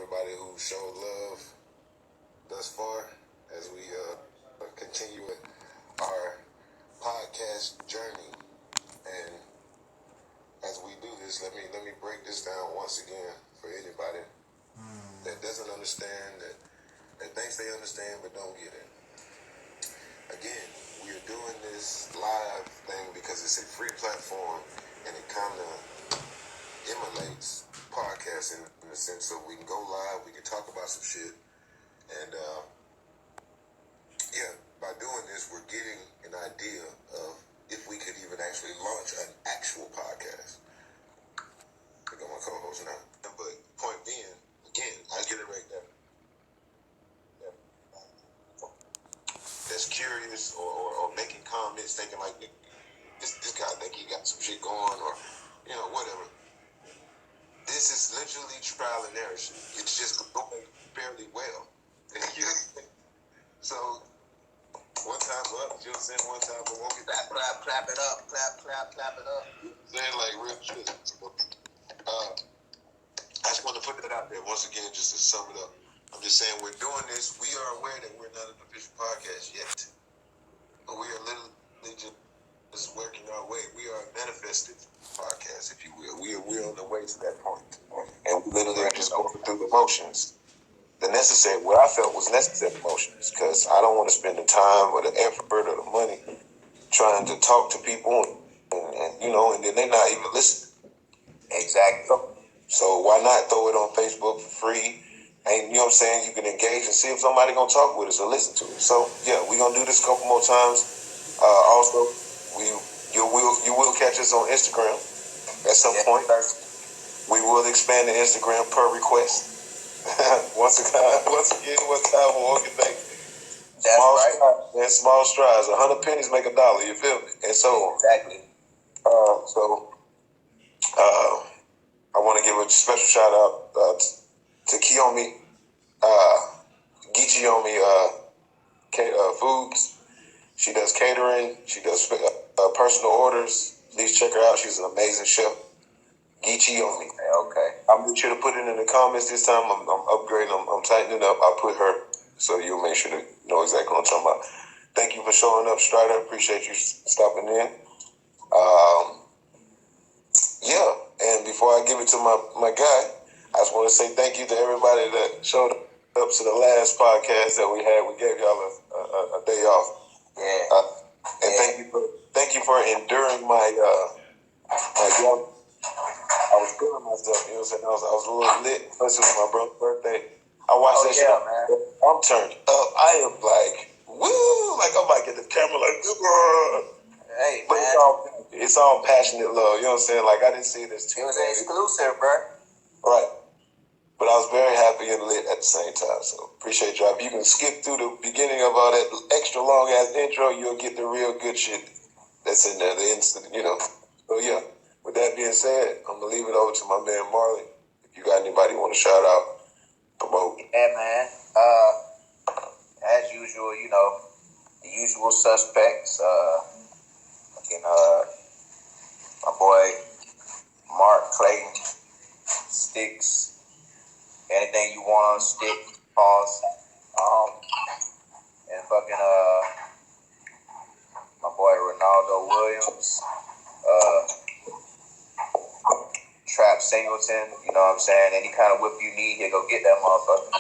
everybody who showed love thus far as we continue with our podcast journey. And as we do this, let me break this down once again for anybody that doesn't understand, that thinks they understand but don't get it. Again, we are doing this live thing because it's a free platform and it kind of emulates podcasting in the sense so we can go live, we can talk about some shit, and by doing this, we're getting an idea of if we could even actually launch an actual podcast. I got my co-host now, but point being, again, I get it right there. That's curious or making comments, thinking like this guy think he got some shit going, or whatever. This is literally trial and error shit. It's just going fairly well. So, one time up, you'll send one time, but won't get clap it up, clap it up. Saying like real shit. I just want to put that out there once again, just to sum it up. I'm just saying we're doing this. We are aware that we're not an official podcast yet, but we are literally just working our way. We are a manifested podcast, if you will. We're on the way to that point, and we literally are just going through the motions. What I felt was necessary motions, because I don't want to spend the time or the effort or the money trying to talk to people, and then they're not even listening. Exactly. So why not throw it on Facebook for free? And you know what I'm saying? You can engage and see if somebody gonna talk with us or listen to it. So yeah, we're gonna do this a couple more times. Also, you will catch us on Instagram at some point. We will expand the Instagram per request. Once again, what time will Organ think? Small strides. 100 pennies make $1. You feel me? And so exactly. I want to give a special shout out to Kiyomi, Gichiomi Foods. She does catering. She does personal orders. Please check her out. She's an amazing chef. Gichiomi. Okay. I'll make sure to put it in the comments this time. I'm upgrading. I'm tightening up. I'll put her so you'll make sure to know exactly what I'm talking about. Thank you for showing up, Strider. Appreciate you stopping in. And before I give it to my guy, I just want to say thank you to everybody that showed up to the last podcast that we had. We gave y'all a day off. Yeah. And thank you for enduring my young. I was feeling myself, you know what I'm saying? I was a little lit. Plus, it was my brother's birthday. I watched that shit. Man. I'm turned up. I am like, woo! Like, I might get the camera like, hey, but man. It's all passionate love, you know what I'm saying? Like, I didn't see it as too. It was exclusive, bro. Right. But I was very happy and lit at the same time, so appreciate y'all. If you can skip through the beginning of all that extra long-ass intro, you'll get the real good shit that's in there, the instant, So, yeah. With that being said, I'm going to leave it over to my man Marley. If you got anybody you want to shout out, promote. Yeah, man. As usual, the usual suspects. My boy Mark Clayton, Sticks. Anything you want on Stick, pause. And my boy Ronaldo Williams. Trap Singleton, you know what I'm saying? Any kind of whip you need, he'll go get that motherfucker.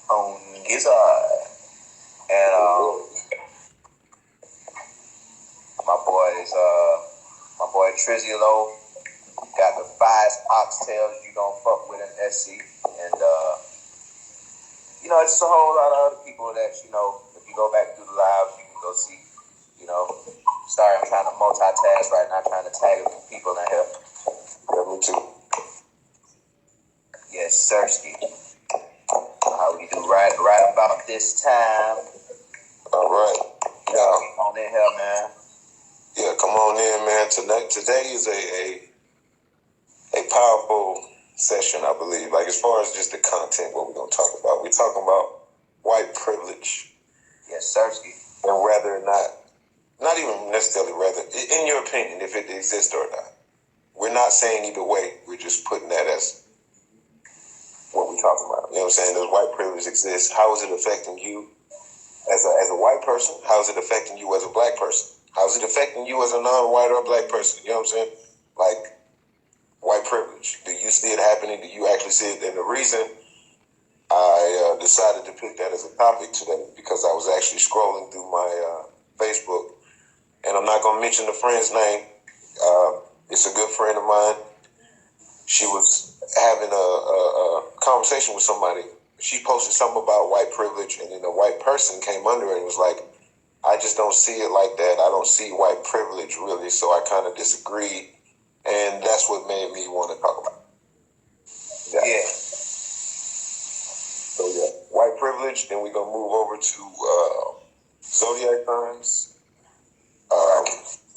On Gizzard. And my boy Trizziolo got the 5 oxtails you gonna fuck with in SC. And it's a whole lot of other people that, if you go back through the lives, you can go see. Sorry, I'm trying to multitask right now, trying to tag a few people in here. Yeah, me too. Yes, Sirski. How we do right about this time. All right. Now, come on in here, man. Yeah, come on in, man. Today is a powerful session, I believe. Like, as far as just the content, what we're going to talk about. We're talking about white privilege. Yes, Sirski. And whether or not even necessarily whether, in your opinion, if it exists or not. We're not saying either way. We're just putting that as what we we talking about? You know what I'm saying? Does white privilege exist? How is it affecting you as a white person? How is it affecting you as a black person? How is it affecting you as a non-white or black person? You know what I'm saying? Like, white privilege. Do you see it happening? Do you actually see it? And the reason I decided to pick that as a topic today because I was actually scrolling through my Facebook, and I'm not going to mention the friend's name. It's a good friend of mine. She was having a conversation with somebody. She posted something about white privilege, and then a white person came under it and was like, I just don't see it like that. I don't see white privilege really, so I kind of disagree. And that's what made me want to talk about it. Yeah. So yeah, white privilege. Then we're gonna move over to zodiac signs.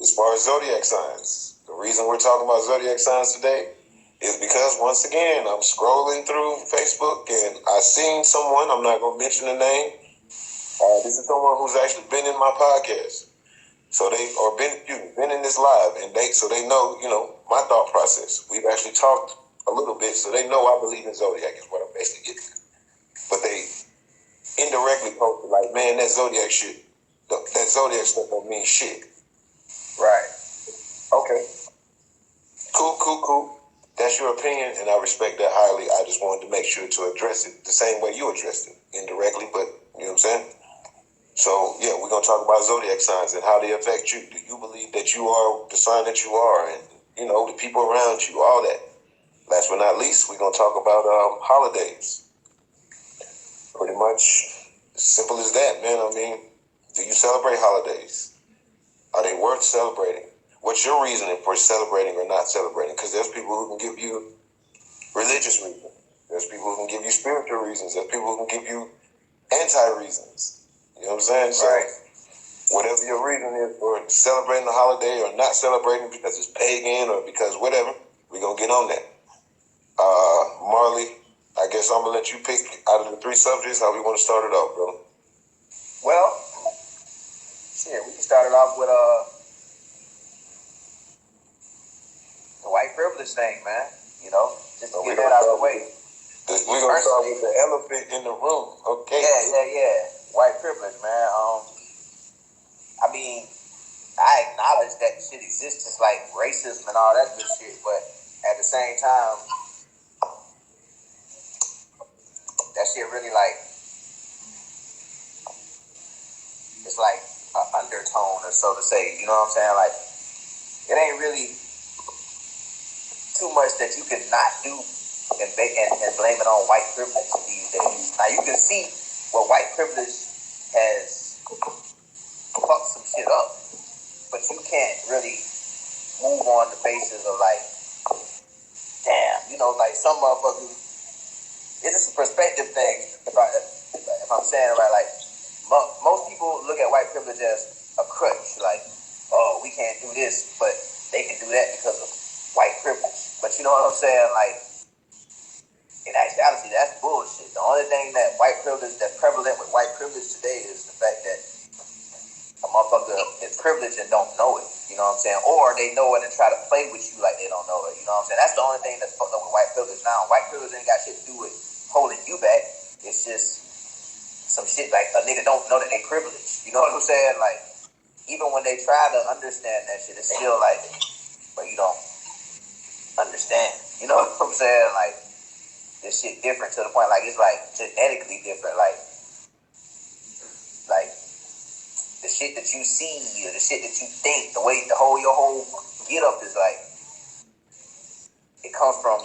As far as zodiac signs, the reason we're talking about zodiac signs today is because once again I'm scrolling through Facebook and I seen someone. I'm not gonna mention the name. This is someone who's actually been in my podcast. So they or been in this live, and they know, my thought process. We've actually talked a little bit, so they know I believe in zodiac is what I'm basically getting at. But they indirectly posted like, man, that zodiac stuff don't mean shit. Right. Okay. Cool. That's your opinion, and I respect that highly. I just wanted to make sure to address it the same way you addressed it, indirectly, but you know what I'm saying? So, yeah, we're going to talk about zodiac signs and how they affect you. Do you believe that you are the sign that you are and, the people around you, all that? Last but not least, we're going to talk about holidays. Pretty much as simple as that, man. I mean, do you celebrate holidays? Are they worth celebrating? What's your reasoning for celebrating or not celebrating? Because there's people who can give you religious reasons. There's people who can give you spiritual reasons. There's people who can give you anti-reasons. You know what I'm saying? So, right. Whatever your reason is for celebrating the holiday or not celebrating because it's pagan or because whatever, we're going to get on that. Marley, I guess I'm going to let you pick out of the three subjects how we want to start it off, bro. Well, shit, we can start it off with the white privilege thing, man. Just to get that out of the way. We're going to start with the elephant in the room, okay? Yeah. White privilege, man. I mean, I acknowledge that shit exists, just like racism and all that good shit, but at the same time, that shit really it's like an undertone or so to say, you know what I'm saying? Like, it ain't really too much that you can not do and blame it on white privilege these days. Now, you can see where white privilege has fucked some shit up, but you can't really move on the basis of damn, some motherfuckers. It's just a perspective thing. If I'm saying it right, most people look at white privilege as a crutch, oh, we can't do this, but they can do that because of white privilege. But you know what I'm saying? In actuality, that's bullshit. The only thing that's prevalent with white privilege today is the fact that a motherfucker is privileged and don't know it. You know what I'm saying? Or they know it and try to play with you like they don't know it. You know what I'm saying? That's the only thing that's fucked up with white privilege now. White privilege ain't got shit to do with holding you back. It's just some shit like a nigga don't know that they privileged. You know what I'm saying? Even when they try to understand that shit, it's still but you don't understand. You know what I'm saying? This shit different to the point it's genetically different. The shit that you see or the shit that you think, your whole get up is it comes from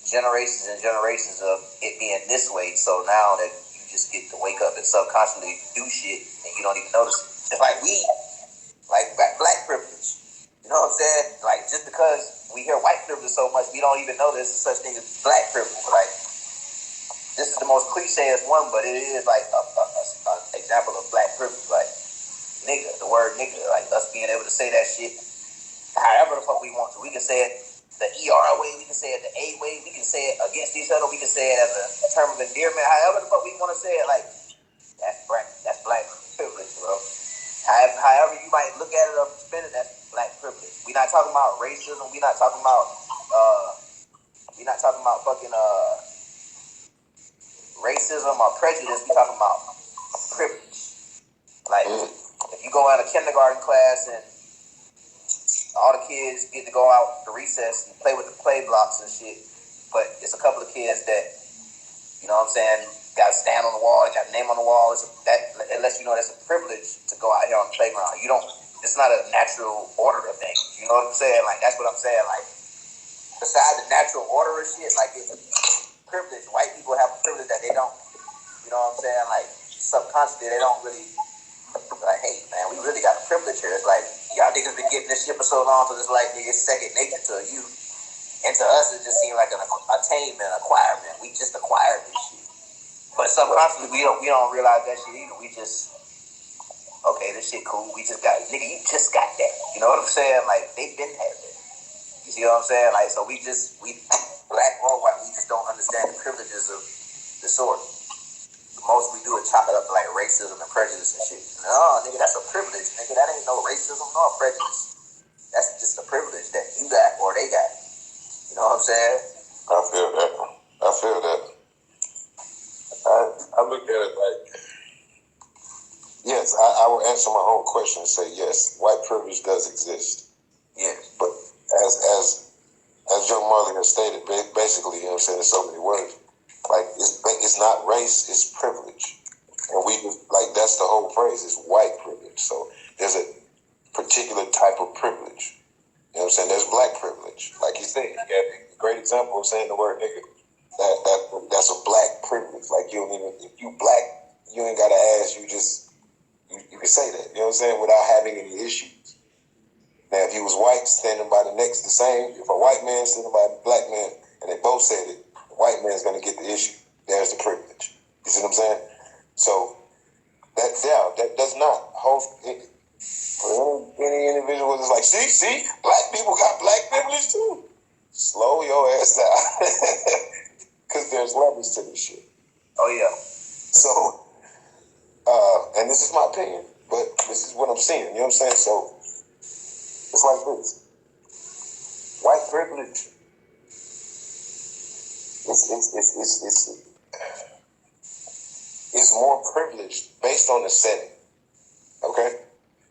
generations and generations of it being this way. So now that you just get to wake up and subconsciously do shit and you don't even notice it. It's like weed, black privilege. You know what I'm saying? Just because we hear white privilege so much, we don't even know there's such thing as black privilege. This is the most clicheest one, but it is a example of black privilege. Nigga, the word nigga, us being able to say that shit however the fuck we want to. We can say it the ER way, we can say it the A way, we can say it against each other, we can say it as a term of endearment, however the fuck we want to say it. That's black privilege, bro. However you might look at it or spin it, that's black privilege. We're not talking about racism. We're not talking about fucking racism or prejudice. We talking about privilege. Like if you go out of kindergarten class and all the kids get to go out to recess and play with the play blocks and shit, but it's a couple of kids that, you know what I'm saying, got to stand on the wall, got a name on the wall. It lets you know that's a privilege to go out here on the playground. It's not a natural order of things. You know what I'm saying? Like, that's what I'm saying. Like, besides the natural order of shit, like, it's a privilege. White people have a privilege that they don't, you know what I'm saying? Like, subconsciously, they don't really, like, hey, man, we really got a privilege here. It's like, y'all niggas been getting this shit for so long, so it's like, nigga, it's second nature to you. And to us, it just seemed like an attainment, acquirement. We just acquired this shit. But subconsciously, we don't realize that shit either. We just, okay, this shit cool. We just got it. Nigga, you just got that. You know what I'm saying? Like, they been having it. You see what I'm saying? Like, so we black or white, we just don't understand the privileges of the sort. The most we do is chop it up to like racism and prejudice and shit. No, nigga, that's a privilege. Nigga, that ain't no racism nor prejudice. That's just a privilege that you got or they got. You know what I'm saying? I feel that. I look at it like, yes, I will answer my own question and say yes, white privilege does exist. Yes. But as your mother has stated, basically, you know what I'm saying, in so many words, like it's not race, it's privilege. And we like that's the whole phrase, it's white privilege. So there's a particular type of privilege. You know what I'm saying? There's black privilege. Like you said, you got a great example of saying the word nigga. That's a black privilege. Like you don't even, if you black, you ain't gotta ask, you can say that, you know what I'm saying, without having any issues. Now if you was white standing by the same, if a white man standing by a black man and they both said it, the white man's gonna get the issue. There's the privilege. You see what I'm saying? So that does not hold it. For any individual that's like, see, black people got black privilege too. Slow your ass down. Because there's levels to this shit. Oh, yeah. So, and this is my opinion, but this is what I'm seeing, you know what I'm saying? So, it's like this. White privilege, it's more privileged based on the setting, okay?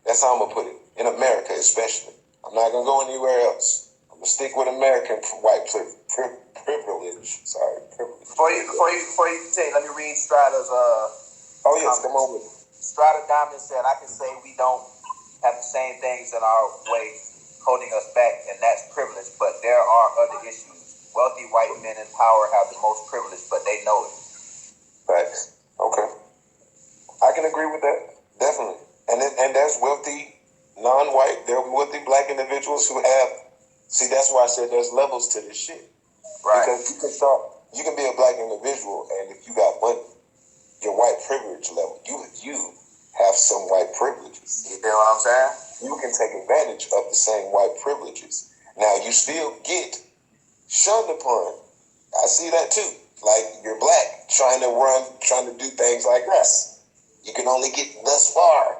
That's how I'm going to put it. In America, especially. I'm not going to go anywhere else. I'm going to stick with American white privilege. Sorry, privilege. Before you continue, let me read Strada's oh yes, come on with it. Strada Diamond said, I can say we don't have the same things in our way holding us back, and that's privilege, but there are other issues. Wealthy white men in power have the most privilege, but they know it. Facts. Okay. I can agree with that. Definitely. And there's wealthy non-white, there are wealthy black individuals who have, see, that's why I said there's levels to this shit. Right. Because you can be a black individual, and if you got money, your white privilege level, you have some white privileges. You feel what I'm saying? You can take advantage of the same white privileges. Now, you still get shunned upon. I see that too. Like, you're black, trying to do things like us. You can only get thus far.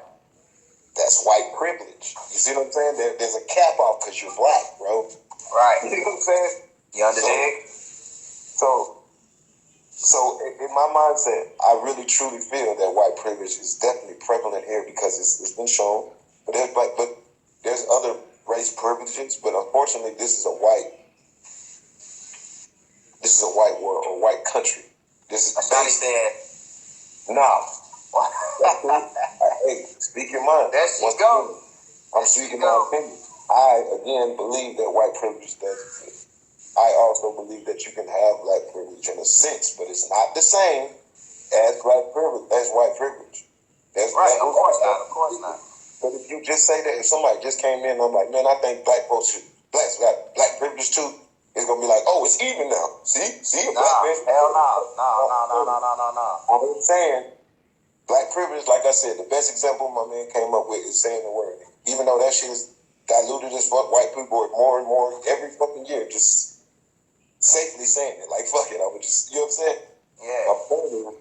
That's white privilege. You see what I'm saying? There's a cap off because you're black, bro. Right. You know what I'm saying? You understand? So in my mindset, I really truly feel that white privilege is definitely prevalent here because it's been shown. But there's other race privileges. But unfortunately, this is a white world, a white country. This is Somebody said, no. Hey, speak your mind. There she go. I'm speaking my opinion. I, again, believe that white privilege does exist. I also believe that you can have black privilege in a sense, but it's not the same as white privilege. Right, of course not. But if you just say that, if somebody just came in and I'm like, man, I think black privilege too, it's gonna be like, oh, it's even now. See, black man. Hell no. I'm saying, black privilege, like I said, the best example my man came up with is saying the word. Even though that shit is diluted as fuck, white people are more and more every fucking year just safely saying it. Like, fuck it, I would just, you know what I'm saying? Yeah. My point is,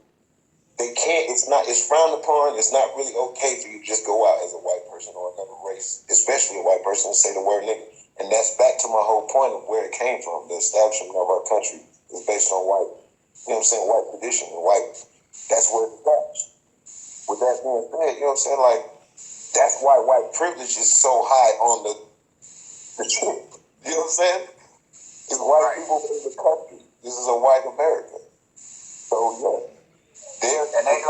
they can't, it's frowned upon, it's not really okay for you to just go out as a white person or another race, especially a white person, and say the word nigga. And that's back to my whole point of where it came from. The establishment of our country is based on white You know what I'm saying? White tradition and white. That's where it starts. With that being said, you know what I'm saying? Like, that's why white privilege is so high on the trip. You know what I'm saying? It's white people in the country. This is a white America. So yeah, and they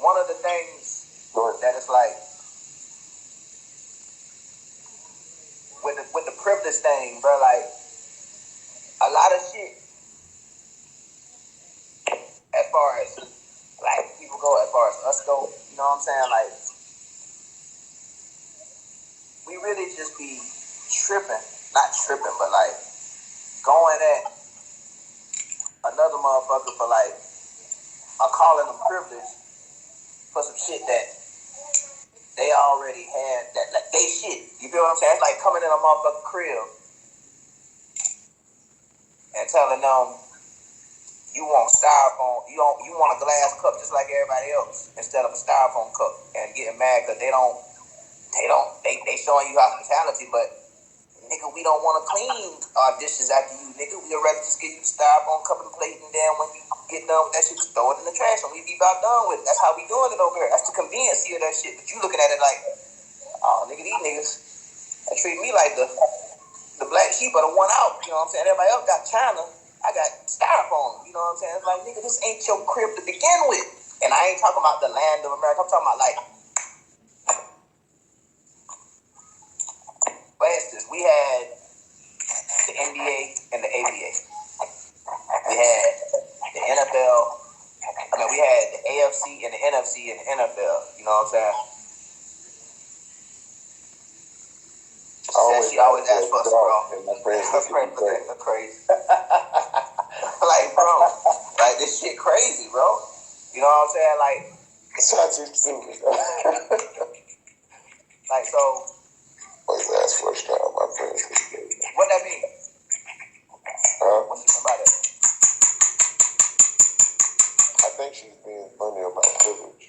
one of the things that is like with the privilege thing, bro. Like a lot of shit as far as like people go, as far as us go. You know what I'm saying? Like we really just be tripping, not tripping, but like going at another motherfucker for like calling them privilege for some shit that they already had, that like they shit. You feel what I'm saying? It's like coming in a motherfucking crib and telling them you want styrofoam, you want a glass cup just like everybody else instead of a styrofoam cup, and getting mad because they showing you hospitality, but nigga, we don't want to clean our dishes after you, nigga. We'd rather just get you styrofoam cup and plate, and then when you get done with that shit, just throw it in the trash and we be about done with it. That's how we doing it over here. That's the convenience of that shit. But you looking at it like, oh, nigga, these niggas, they treat me like the black sheep of the one out. You know what I'm saying? Everybody else got China. I got styrofoam. You know what I'm saying? It's like, nigga, this ain't your crib to begin with. And I ain't talking about the land of America. I'm talking about like, for instance, we had the NBA and the ABA. We had the NFL. I mean, we had the AFC and the NFC and the NFL. You know what I'm saying? She always asks for us, bro. Her friends are crazy. Like, bro, like this shit crazy, bro. You know what I'm saying? Like, like so. Always ask for a job, my friends. What that mean? What you think about it? I think she's being funny about privilege.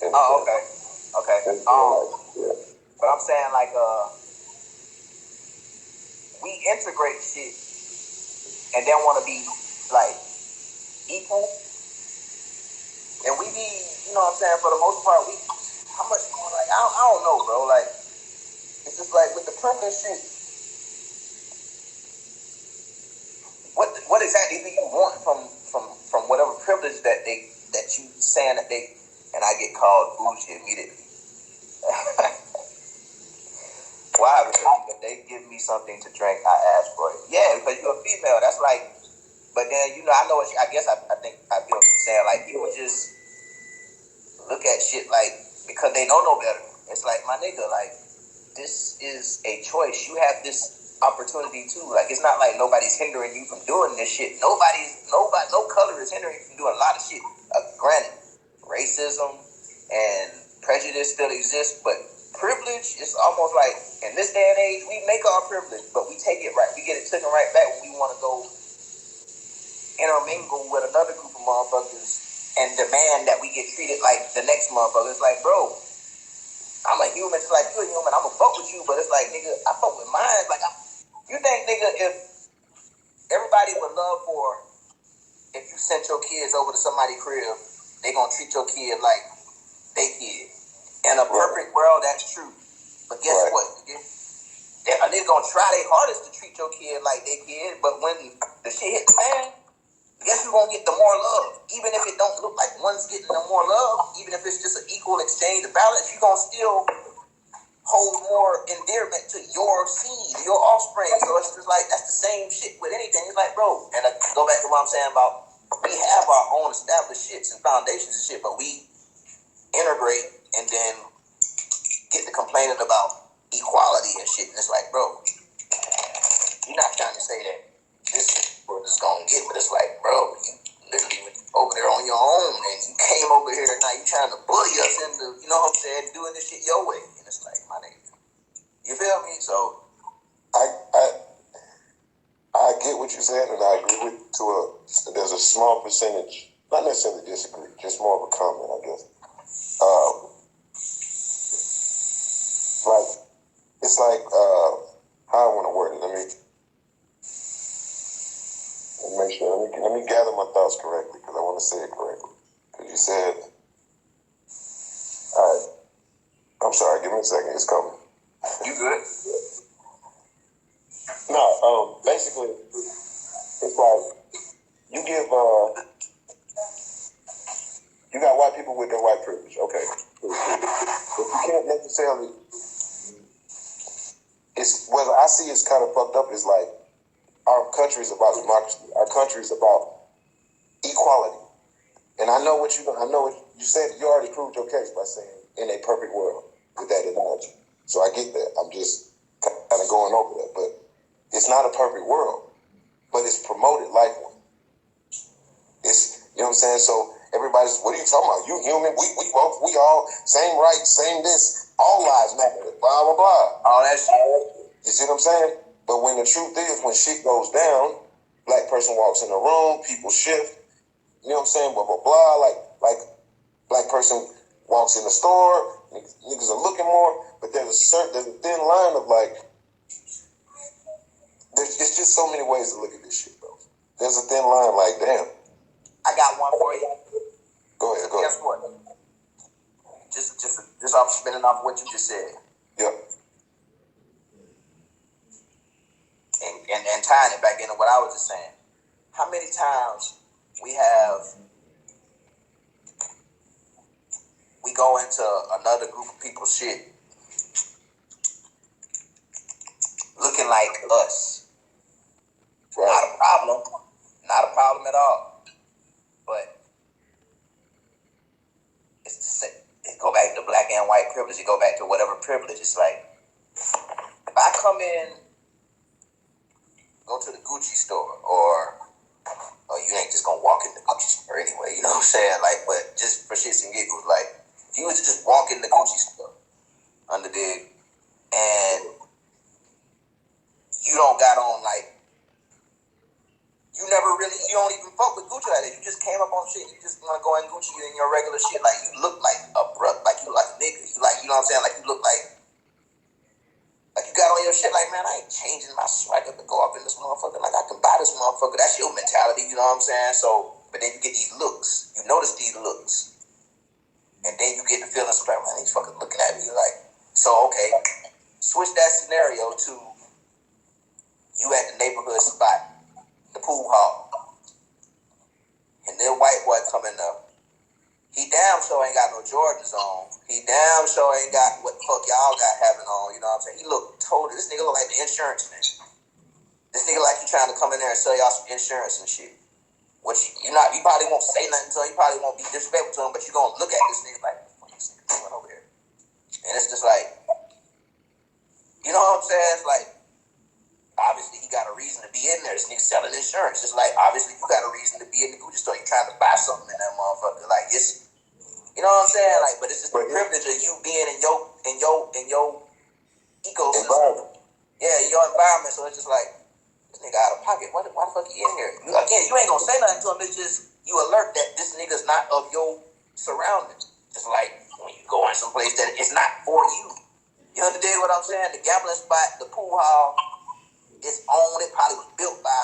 Oh, okay. Yeah. But I'm saying like we integrate shit and then want to be like equal, and we be, you know what I'm saying, for the most part, we how much more, like I don't know, bro. Like it's just like with the privilege shit. What exactly do you want from whatever privilege that you saying that they, and I get called bougie immediately. Why? Because if they give me something to drink, I ask for it. Yeah, because you're a female. That's like, but then I know what I guess I think I feel what you're saying. Like people just look at shit like because they know no better. It's like, my nigga, like this is a choice. You have this opportunity too. Like it's not like nobody's hindering you from doing this shit. No color is hindering you from doing a lot of shit. Granted, racism and prejudice still exists, but privilege is almost like in this day and age we make our privilege, but we take it right. We get it taken right back when we want to go intermingle with another group of motherfuckers and demand that we get treated like the next motherfucker. It's like, bro, I'm a human, just like you're a human. I'm gonna fuck with you, but it's like, nigga, I fuck with mine. Like, you think, nigga, if everybody would love for, if you sent your kids over to somebody's crib, they gonna treat your kid like they kid. In a perfect world, that's true. But guess what, nigga? A nigga gonna try their hardest to treat your kid like they kid, but when the shit hit the fan, guess who's gonna get the more love? Even if it don't look like one's getting the more love, even if it's just an equal exchange of balance, you gonna still hold more endearment to your seed, your offspring. So it's just like, that's the same shit with anything. It's like, bro, and I go back to what I'm saying about we have our own established shits and foundations and shit, but we integrate and then get to complaining about equality and shit. And it's like, bro, you're not trying to say that this is what it's gonna get, but it's like, bro, you literally went over there on your own and you came over here and now you trying to bully us into, you know what I'm saying, doing this shit your way. And it's like, my nigga, you feel me? So I get what you're saying, and I agree with there's a small percentage, not necessarily disagree, just more of a comment, I guess. Like it's like how I want to word it. Give me a second. It's coming. You good? No, basically, it's like you give, you got white people with their white privilege. Okay. But you can't necessarily, it's, what I see is kind of fucked up is like, our country is about democracy. Our country is about equality. And I know what you said. You already proved your case by saying in a perfect world with that analogy. So I get that. I'm just kind of going over that. But it's not a perfect world, but it's promoted like one. It's, you know what I'm saying? So everybody's, what are you talking about? You human, we all, same rights, same this, all lives matter, blah, blah, blah. All that shit. You see what I'm saying? But when the truth is, when shit goes down, black person walks in the room, people shift, you know what I'm saying? Blah, blah, blah. Like black person walks in the store, niggas are looking more, but there's a thin line of like, there's just so many ways to look at this shit, bro. There's a thin line like, damn. I got one for you. Go ahead. Guess what? Just off spinning off what you just said. Yep. And tying it back into what I was just saying. How many times we go into another group of people's shit looking like us. Right. Not a problem at all. But it's the same. It go back to black and white privilege. You go back to whatever privilege. It's like, if I come in, go to the Gucci store, or you ain't just gonna walk in the Gucci store anyway, you know what I'm saying? Like, but just for shits and giggles, like, if you was to just walk in the Gucci store, under dig, and you don't got on, like, you don't even fuck with Gucci like that. You just came up on shit. You just want to go in Gucci in your regular shit. Like, you look like a bruh, like you look like a nigga. You like, you know what I'm saying? Like, you look like you got on your shit like, man, I ain't changing my swagger to go up in this motherfucker. Like, I can buy this motherfucker. That's your mentality, you know what I'm saying? So, but then you get these looks. You notice these looks. And then you get the feeling, so like, man, he's fucking looking at me like, so, okay. Switch that scenario to you at the neighborhood spot, the pool hall. And then white boy coming up. He damn sure ain't got no Jordans on. He damn sure ain't got what the fuck y'all got having on. You know what I'm saying? He look totally. This nigga look like the insurance man. This nigga like he trying to come in there and sell y'all some insurance and shit. Which you probably won't say nothing to him. You probably won't be disrespectful to him, but you gonna look at this nigga like, what this nigga doing over here? And it's just like, you know what I'm saying? It's like, obviously he got a reason to be in there. This nigga selling insurance. It's like, obviously you got a reason to be in the Gucci store. You trying to buy something in that motherfucker. Like, it's, you know what I'm saying? Like, but it's just the privilege of you being in your ecosystem. Yeah, your environment. So it's just like, this nigga out of pocket. Why the fuck he in here? Again, you ain't gonna say nothing to him. It's just you alert that this nigga's not of your surroundings. Just like when you go in some place that it's not for you. You understand what I'm saying? The gambling spot, the pool hall, it's owned. It probably was built by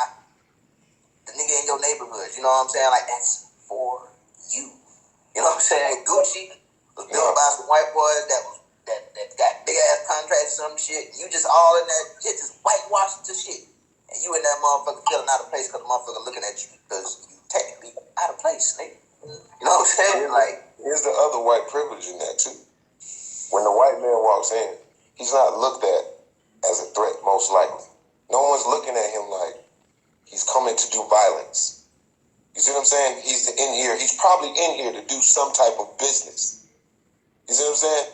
the nigga in your neighborhood. You know what I'm saying? Like, that's for you. You know what I'm saying? Gucci was built by some white boys that got big ass contracts and some shit. You just all in that shit, just whitewashed to shit. And you in that motherfucker feeling out of place because the motherfucker looking at you because you technically out of place, nigga. You know what I'm saying? Like, here's the other white privilege in that too. When the white man walks in, he's not looked at as a threat, most likely. No one's looking at him like he's coming to do violence. You see what I'm saying? He's in here. He's probably in here to do some type of business. You see what I'm saying?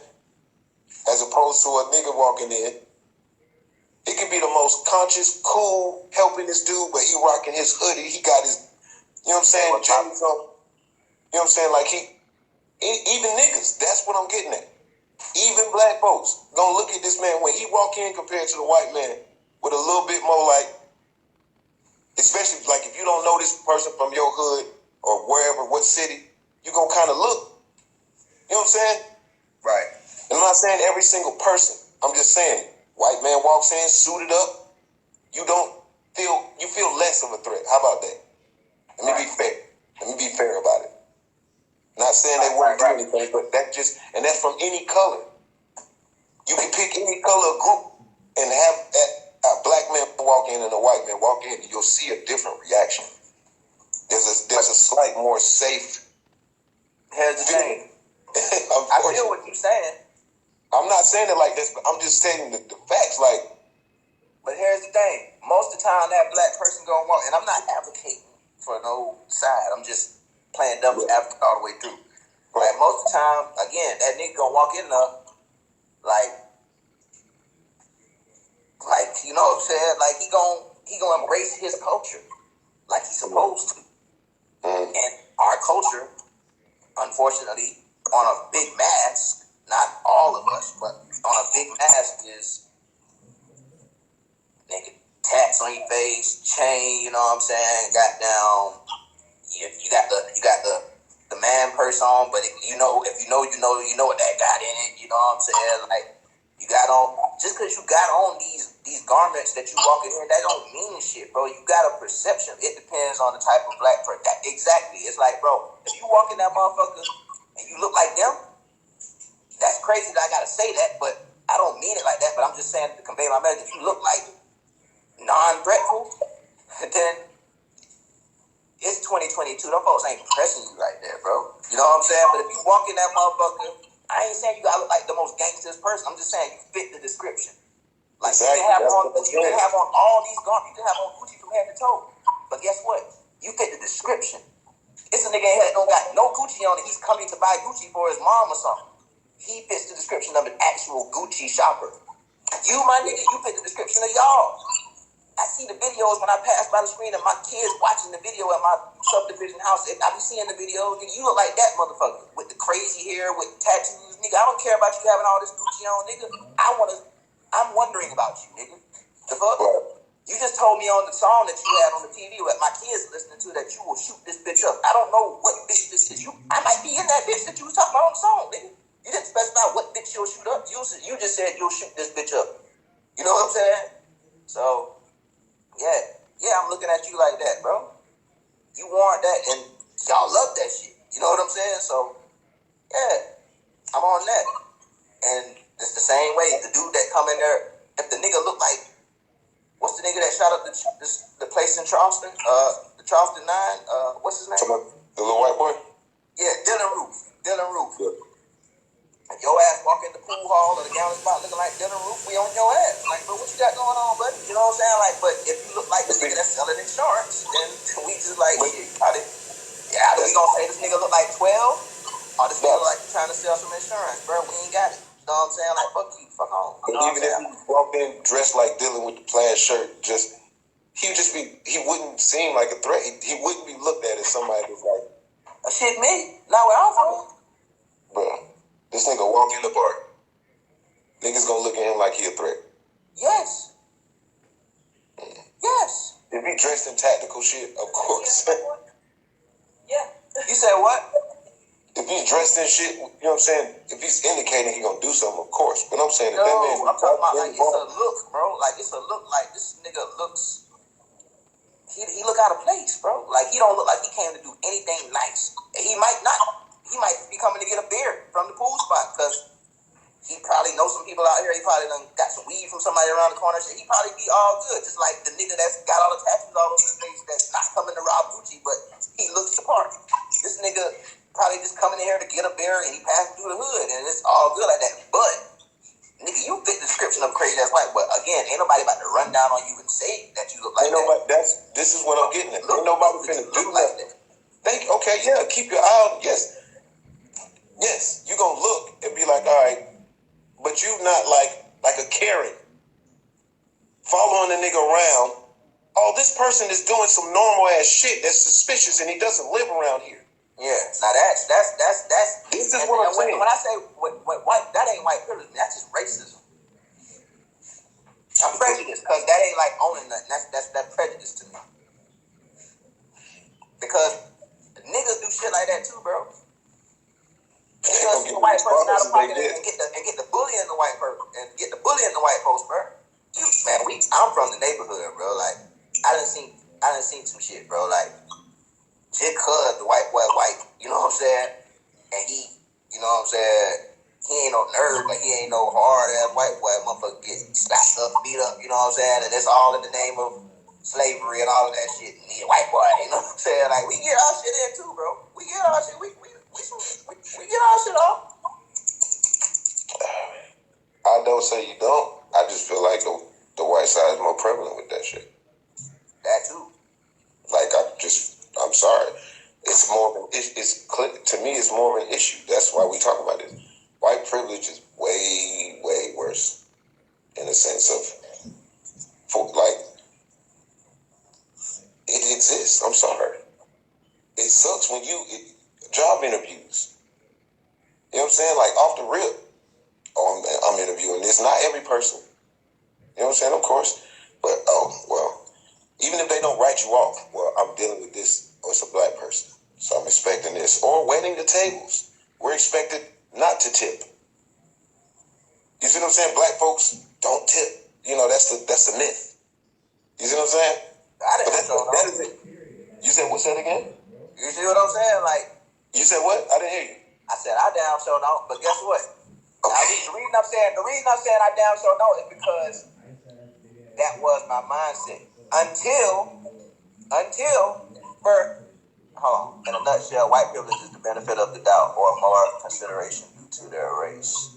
As opposed to a nigga walking in. It could be the most conscious, cool, helping this dude, but he rocking his hoodie. He got his, you know what I'm saying, James on. You know what I'm saying? Like even niggas, that's what I'm getting at. Even black folks gonna look at this man when he walk in compared to the white man with a little bit more like, especially like if you don't know this person from your hood or wherever, what city, you gonna kind of look. You know what I'm saying? right. And I'm not saying every single person. I'm just saying, white man walks in, suited up, you feel less of a threat. How about that? Let me be fair. Let me be fair about it. Not saying they won't do anything, but that's from any color. pick any color group and have a black man walk in and a white man walk in, you'll see a different reaction. There's a slight more safe. Here's the thing. I feel what you're saying. I'm not saying it like this, but I'm just saying the facts. Like, but here's the thing. Most of the time, that black person gonna walk, and I'm not advocating for no side. I'm just playing devil's advocate all the way through. Like most of the time, again, that nigga gonna walk in there, like you know what I'm saying? Like he gonna embrace his culture, like he's supposed to. And our culture, unfortunately, on a big mass, not all of us, but on a big mass is nigga tats on your face, chain, you know what I'm saying? Got down, you got the man purse on, but if you know what that got in it, you know what I'm saying? Like you got on, just because you got on these garments that you walk in here, that don't mean shit, bro. You got a perception. It depends on the type of black person. Exactly. It's like, bro, if you walk in that motherfucker and you look like them, that's crazy that I gotta say that, but I don't mean it like that. But I'm just saying to convey my message. If you look like non-threatful, then it's 2022. Them folks ain't pressing you right there, bro. You know what I'm saying? But if you walk in that motherfucker, I ain't saying you gotta look like the most gangster person. I'm just saying you fit the description. Like exactly. you can have on all these garments. You can have on Gucci from head to toe. But guess what? You fit the description. It's a nigga ain't don't got no Gucci on it. He's coming to buy Gucci for his mom or something. He fits the description of an actual Gucci shopper. You, my nigga, you fit the description of y'all. I see the videos when I pass by the screen and my kids watching the video at my subdivision house. I be seeing the videos, nigga. You look like that motherfucker with the crazy hair, with tattoos, nigga. I don't care about you having all this Gucci on, nigga. I'm wondering about you, nigga. The fuck? You just told me on the song that you had on the TV that my kids listening to that you will shoot this bitch up. I don't know what bitch this is. I might be in that bitch that you was talking about on the song, nigga. You didn't specify what bitch you'll shoot up. You just said you'll shoot this bitch up. You know what I'm saying? So, yeah, I'm looking at you like that, bro. You want that, and y'all love that shit. You know what I'm saying? So, yeah, I'm on that. And it's the same way. The dude that come in there, if the nigga look like, what's the nigga that shot up the place in Charleston? The Charleston 9. What's his name? The little white boy? Yeah, Dylan Roof. Yeah. If your ass walk in the pool hall or the gallon spot looking like Dylan Roof, we on your ass. Like, bro, what you got going on, buddy? You know what I'm saying? Like, but if you look like the nigga that's selling insurance, then we just like, shit, either we gonna say this nigga look like 12, or this nigga look like trying to sell some insurance, bro. We ain't got it. You know what I'm saying? Like, fuck you, fuck on. You know even if he walked in dressed like Dylan with the plaid shirt, he wouldn't seem like a threat. He wouldn't be looked at as somebody that's like, shit, me? Not where I'm from. Bro, this nigga walk in the park. Niggas gonna look at him like he a threat. Yes. Yes. If he dressed in tactical shit, of course. Yeah. You said what? If he's dressed in shit, you know what I'm saying? If he's indicating he gonna do something, of course. But I'm saying that man, I'm talking about like it's a look, bro. Like it's a look like this nigga looks. He look out of place, bro. Like he don't look like he came to do anything nice. He might not. He might be coming to get a beer from the pool spot because he probably knows some people out here. He probably done got some weed from somebody around the corner. Shit. He probably be all good. Just like the nigga that's got all the tattoos all over his face that's not coming to rob Gucci, but he looks the part. This nigga probably just coming in here to get a beer and he passing through the hood and it's all good like that. But nigga, you fit the description of crazy ass white. But again, ain't nobody about to run down on you and say that you look like that. This is what I'm getting at. Ain't nobody finna do like that. Okay, yeah, keep your eye on. Yes, you gonna look and be like, all right, but you not like a Karen following the nigga around. Oh, this person is doing some normal ass shit that's suspicious and he doesn't live around here. Yeah, now that's this is what I'm saying. When I say white, that ain't white privilege. That's just racism. I'm prejudiced because that ain't like owning nothing. That's prejudice to me. Because niggas do shit like that too, bro. Because the white person out of pocket and get the bully in the white person and get the bully in the white folks, bro. I'm from the neighborhood, bro. Like I done seen some shit, bro. Like just cause the white boy white, you know what I'm saying? And he, you know what I'm saying? He ain't no nerd, but he ain't no hard ass goddamn white boy, motherfucker get slapped up, beat up, you know what I'm saying? And it's all in the name of slavery and all of that shit. And he's a white boy, you know what I'm saying? Like, we get our shit in too, bro. We get our shit, we get our shit off. I don't say you don't. I just feel like the white side is more prevalent with that shit. That too. Like, I'm sorry. It's more, to me, it's more of an issue. That's why we talk about it. White privilege is way, way worse in the sense of, it exists. I'm sorry. It sucks when job interviews. You know what I'm saying? Like, off the rip. Oh, I'm interviewing this. Not every person. You know what I'm saying? Of course. But, even if they don't write you off, I'm dealing with this, or it's a black person, so I'm expecting this. Or waiting the tables. We're expected not to tip. You see what I'm saying? Black folks don't tip. You know, that's the myth. You see what I'm saying? That is it. You said, what's that again? You see what I'm saying? Like, you said what? I didn't hear you. I said I damn sure don't, but guess what? Okay. Now, the reason I'm saying I damn sure don't is because that was my mindset. Until hold on. In a nutshell, white privilege is the benefit of the doubt or more consideration due to their race.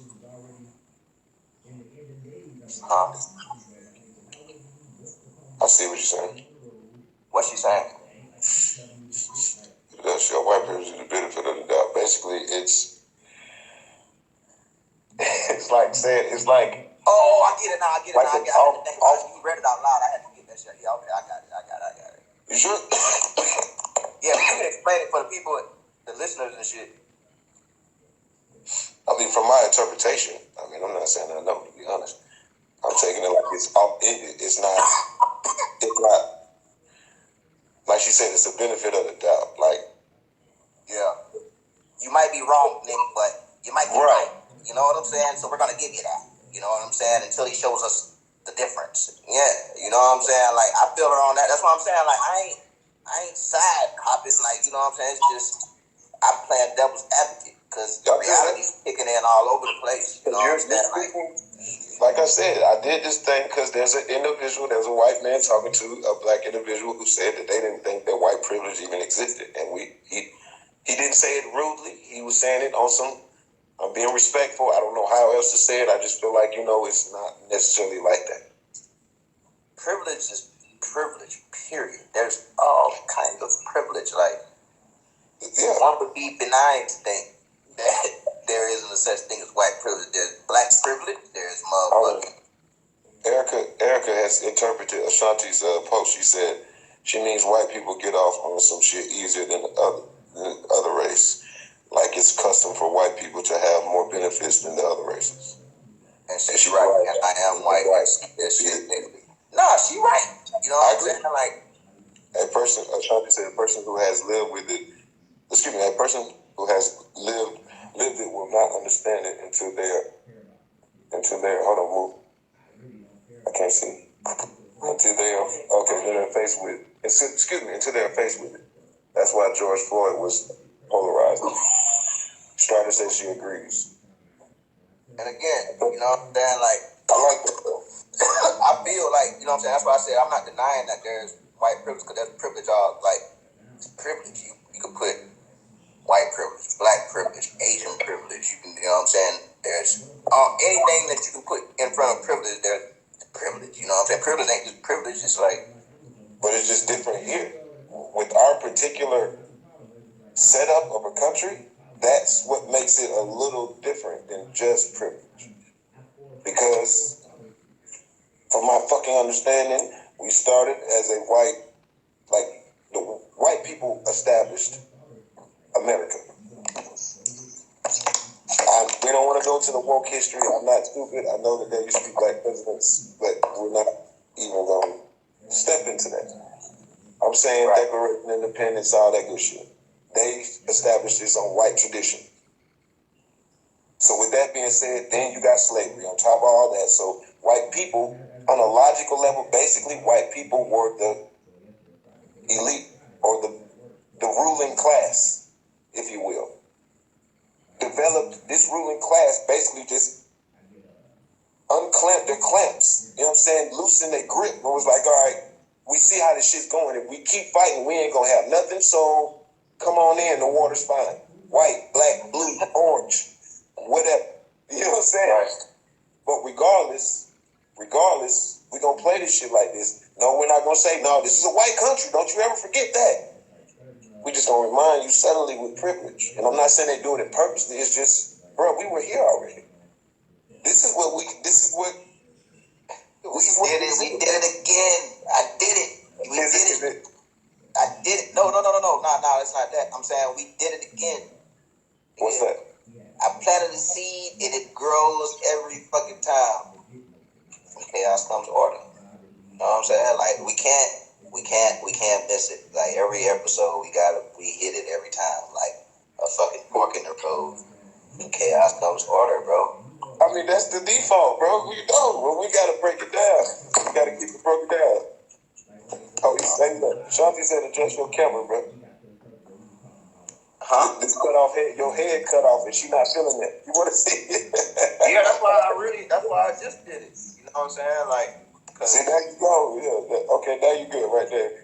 I see what you're saying. What's she saying? That's your white privilege is the benefit of the doubt. Basically, it's like saying, it's like... Oh, I get it now. I got it. You read it out loud. I had to get that shit. Yeah, okay, I got it. You sure? Yeah, you can explain it for the people, the listeners and shit. I mean, from my interpretation, I'm not saying I know, to be honest. I'm taking it like it's not, like she said, it's a benefit of the doubt. Like, yeah, you might be wrong, Nick, but you might be right. You know what I'm saying? So we're going to give you that. You know what I'm saying? Until he shows us the difference. Yeah, you know what I'm saying? Like, I feel her on that. That's what I'm saying. Like, I ain't side hopping. Like, you know what I'm saying? It's just, I'm playing devil's advocate. Because reality's kicking in all over the place. You know what I'm saying? Like I said, I did this thing because there's a white man talking to a black individual who said that they didn't think that white privilege even existed. And he didn't say it rudely. He was saying it on some, I'm being respectful. I don't know how else to say it. I just feel like, it's not necessarily like that. Privilege is privilege, period. There's all kinds of privilege. Like, one would be benign to think that there isn't a such thing as white privilege. There's black privilege. There's motherfucking. Erica has interpreted Ashanti's post. She said she means white people get off on some shit easier than the other race. Like it's custom for white people to have more benefits than the other races. And she's right. And I am white. Right. That shit. Nah, she right. You know what I'm saying? Like, Ashanti said, a person who has lived with it. A person who has lived it will not understand it until they're hold on, move. I can't see. Until they're faced with until they're faced with it. That's why George Floyd was polarized. Strider says she agrees. And again, you know what I'm saying? Like, I like that though. I feel like, you know what I'm saying? That's why I said I'm not denying that there's white privilege, because there's privilege all, like, it's privilege. You can put white privilege, black privilege, Asian privilege. You can, you know what I'm saying? There's anything that you can put in front of privilege, there's privilege. You know what I'm saying? Privilege ain't just privilege. It's like, but it's just different here. With our particular setup of a country, that's what makes it a little different than just privilege. Because, from my fucking understanding, we started as a the white people established America. We don't want to go to the woke history. I'm not stupid. I know that there used to be black presidents, but we're not even going to step into that. I'm saying Declaration of Independence, all that good shit. They established this on white tradition. So with that being said, then you got slavery on top of all that. So white people, on a logical level, basically white people were the elite or the ruling class, if you will. Developed this ruling class basically just their clamps. You know what I'm saying? Loosen their grip. And was like, all right, we see how this shit's going. If we keep fighting, we ain't gonna have nothing. So come on in. The water's fine. White, black, blue, orange, whatever. You know what I'm saying? Right. But regardless, we're gonna play this shit like this. No, we're not gonna say, no, this is a white country. Don't you ever forget that. We just gonna remind you subtly with privilege. And I'm not saying they do it purposely. It's just, bro, we were here already. We did it again. I did it. We did it. I did it. No, it's not that. I'm saying we did it again. What's that? I planted a seed and it grows every fucking time. Chaos comes order. You know what I'm saying? Like we can't miss it. Like every episode we hit it every time. Like a fucking fork in the road. And chaos comes order, bro. I mean that's the default, bro. We know, but we gotta break it down. We gotta keep it broken down. Oh, he's saying that. Shanti said adjust your camera, bro. Huh? This cut off head, your head cut off, and she not feeling it. You want to see it? Yeah, that's why I just did it. You know what I'm saying? Like, see, there you go. Yeah, okay, there you go, right there.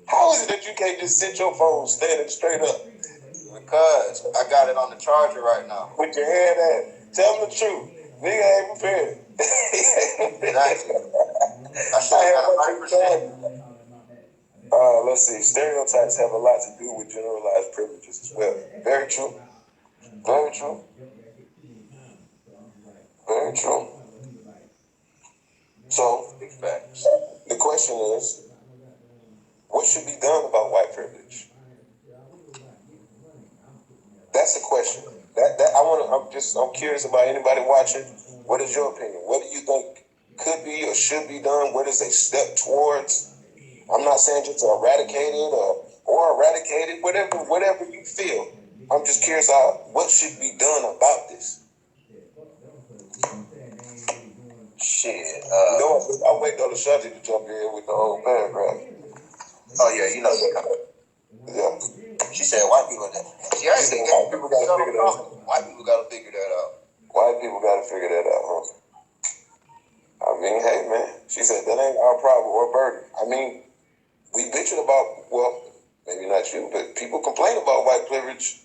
How is it that you can't just sit your phone standing straight up? Because I got it on the charger right now. Put your head at. Tell them the truth. Nigga ain't prepared. Exactly. I should have 100%. Let's see. Stereotypes have a lot to do with generalized privileges as well. Very true. Very true. Very true. So, the question is, what should be done about white privilege? That's the question. I'm curious about anybody watching. What is your opinion? What do you think could be or should be done? What is a step towards? I'm not saying just to eradicate it or eradicate it, whatever you feel. I'm just curious what should be done about this. Shit. I'll wait on the subject to jump in with the whole paragraph. Oh yeah, you know she coming. Yeah. She said white people. She already said white people gotta figure that out. White people gotta figure that out. White people gotta figure that out, huh? I mean, hey man. She said that ain't our problem or burden. I mean, we bitching about, well, maybe not you, but people complain about white privilege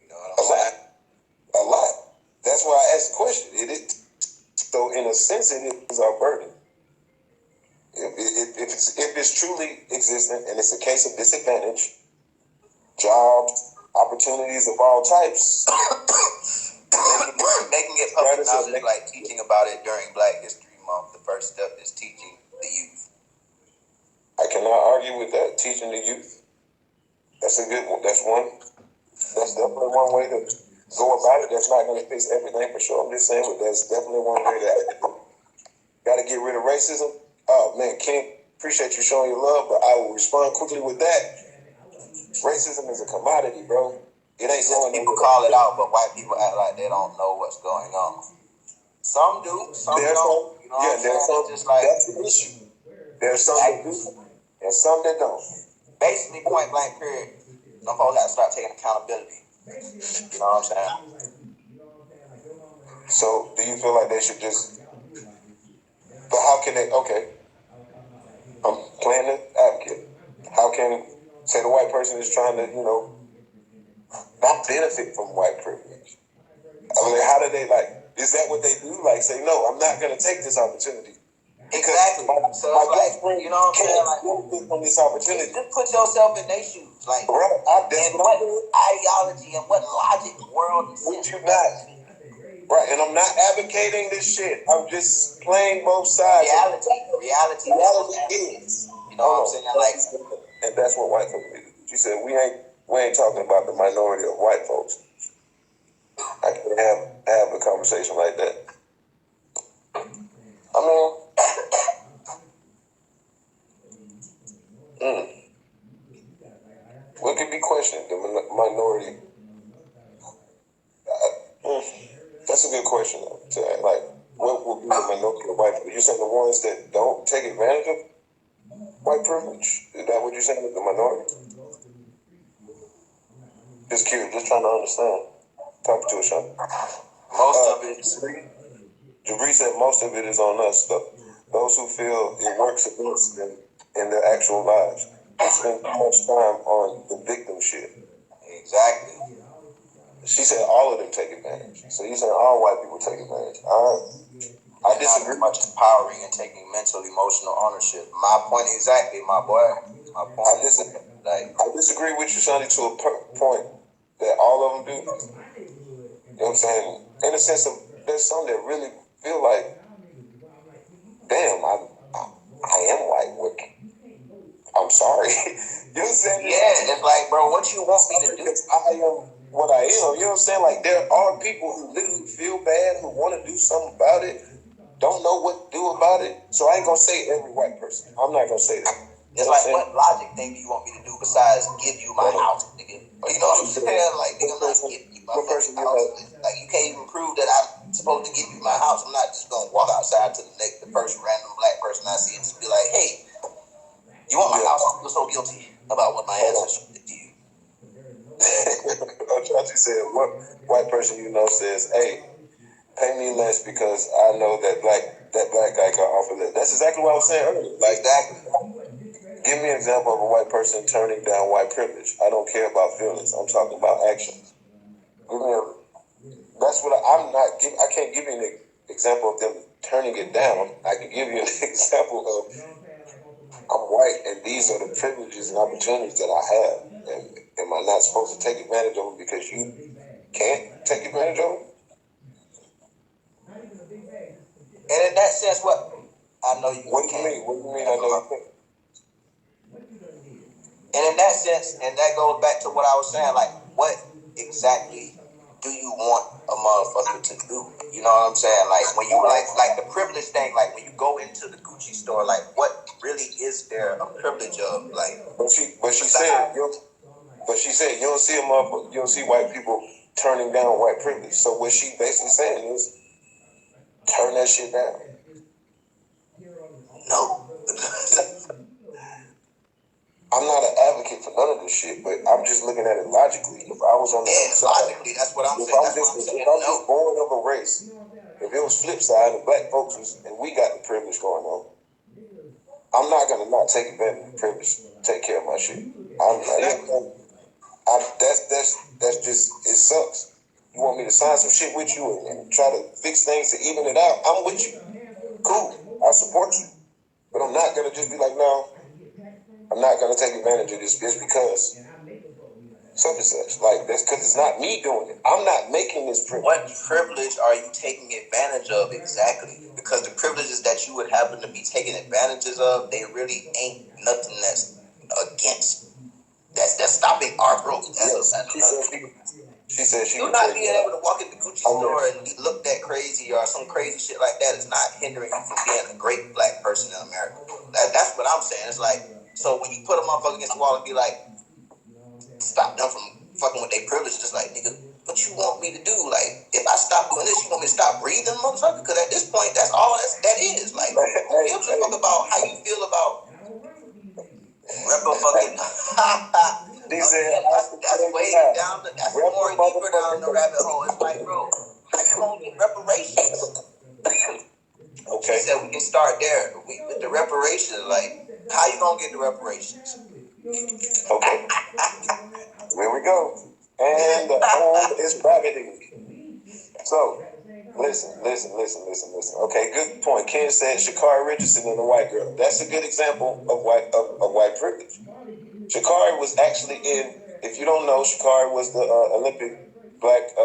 a lot. That's why I asked the question. It is, so in a sense, it is our burden. If it's truly existent and it's a case of disadvantage, jobs, opportunities of all types, making it public knowledge, like teaching about it during Black History Month, the first step is teaching the youth. I cannot argue with that. Teaching the youth. That's a good one. That's definitely one way to go about it. That's not going to fix everything for sure. I'm just saying, but that's definitely one way to got to get rid of racism. Oh man, King, appreciate you showing your love, but I will respond quickly with that. Racism is a commodity, bro. It ain't going. People call it out, but white people act like they don't know what's going on. Some do, some don't. You know what I'm saying? Just like that's the issue. There's some that do, and some that don't. Basically, point blank, period. Some folks got to start taking accountability. You know what I'm saying? So, do you feel like they should just? But how can they? Okay, I'm playing the advocate. How can say the white person is trying to, not benefit from white privilege? I mean, how do they is that what they do? Like, say, no, I'm not going to take this opportunity. Exactly. So my black friend, you know what I'm saying? Like, benefit from this opportunity. Just put yourself in their shoes. Like, bro, and what ideology and what logic, world, would you not? Right, and I'm not advocating this shit. I'm just playing both sides. Reality is. You know what I'm saying? Like, and that's what white folks do. She said we ain't talking about the minority of white folks. I can have a conversation like that. I mean, what could be questioned? The minority. That's a good question. What would be the minority of white people? You're saying the ones that don't take advantage of white privilege? Is that what you're saying? The minority? Just curious, just trying to understand. Talk to us, Sean. Most of it is free. Jabri said most of it is on us, though. Those who feel it works against them in their actual lives. We spend too much time on the victim shit. Exactly. She said all of them take advantage. So you said all white people take advantage. I disagree. Not much empowering and taking mental, emotional ownership. My point exactly, my boy. My point. I disagree with you, Sonny, to a point that all of them do. You know what I'm saying? In a sense of, there's some that really feel like, damn, I am white. What? I'm sorry. You know what I'm saying? Yeah, it's like, bro, what you want me to do? I am what I am. You know what I'm saying? Like, there are people who literally feel bad, who want to do something about it, don't know what to do about it. So I ain't gonna say every white person. I'm not gonna say that. It's like, what logic thing do you want me to do besides give you my house, nigga? You know what I'm saying? Like, nigga, I'm not giving you my fucking house. Like, you can't even prove that I'm supposed to give you my house. I'm not just gonna walk outside to the first random black person I see and just be like, hey, you want my house? I feel so guilty about what my ancestors did to you. Chachi said, what white person you know says, hey, pay me less because I know that black guy can offer that. That's exactly what I was saying earlier. Like, exactly. Give me an example of a white person turning down white privilege. I don't care about feelings. I'm talking about actions. That's what I can't give you an example of them turning it down. I can give you an example of I'm white and these are the privileges and opportunities that I have. And am I not supposed to take advantage of them because you can't take advantage of them? And in that sense, what? I know you What do you can't. mean? What do you mean I know you can't? And in that sense, and that goes back to what I was saying, like, what exactly do you want a motherfucker to do? You know what I'm saying? Like, when you, like the privilege thing, like, when you go into the Gucci store, like, what really is there a privilege of? Like, but she said, you don't see a motherfucker, you don't see white people turning down white privilege. So what she basically saying is, turn that shit down. No. I'm not an advocate for none of this shit, but I'm just looking at it logically. If I was on the other side, logically, that's what I'm saying. If I'm just born of a race, if it was flip side and black folks was, and we got the privilege going on, I'm not gonna not take advantage of the privilege, take care of my shit. That's just, it sucks. You want me to sign some shit with you and try to fix things to even it out? I'm with you. Cool. I support you. But I'm not gonna just be like, no, I'm not gonna take advantage of this just because such and such. Like, that's because it's not me doing it. I'm not making this privilege. What privilege are you taking advantage of exactly? Because the privileges that you would happen to be taking advantages of, they really ain't nothing that's against. That's stopping our growth. She said she you not being able to walk in the Gucci store and look that crazy or some crazy shit like that is not hindering you from being a great black person in America. That's what I'm saying. It's like, so when you put a motherfucker against the wall and be like, stop them from fucking with their privilege, just like, nigga, what you want me to do? Like, if I stop doing this, you want me to stop breathing, motherfucker? Because at this point, that's all that is. Like, who gives a fuck about how you feel about fucking that's way down that's more deeper down the rabbit hole. It's like, bro, how you gonna get reparations? Okay. She said we can start there. With the reparations, like, how you gonna get the reparations? Okay. Here we go. And the home is rabbiting. So, listen. Okay, good point. Ken said Sha'Carri Richardson and the white girl. That's a good example of white privilege. Sha'Carri was actually in, if you don't know, Sha'Carri was the Olympic black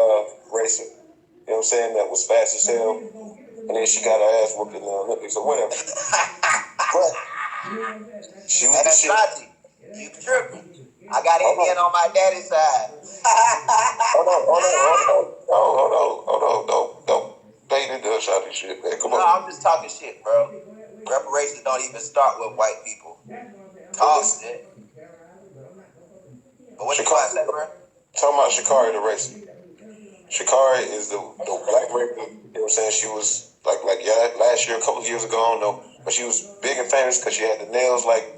racer. You know what I'm saying? That was fast as hell. And then she got her ass whooped in the Olympics or whatever. But she was the shit. You tripping. I got Indian on my daddy's side. Hold on. Don't bait into a shot of shit, man. Come on. No, I'm just talking shit, bro. Reparations don't even start with white people. Talk shit. But what you about to say, bro? Talking about Sha'Carri the racer. Sha'Carri is the black racer. You know what I'm saying? She was like last year, a couple of years ago, I don't know. But she was big and famous because she had the nails like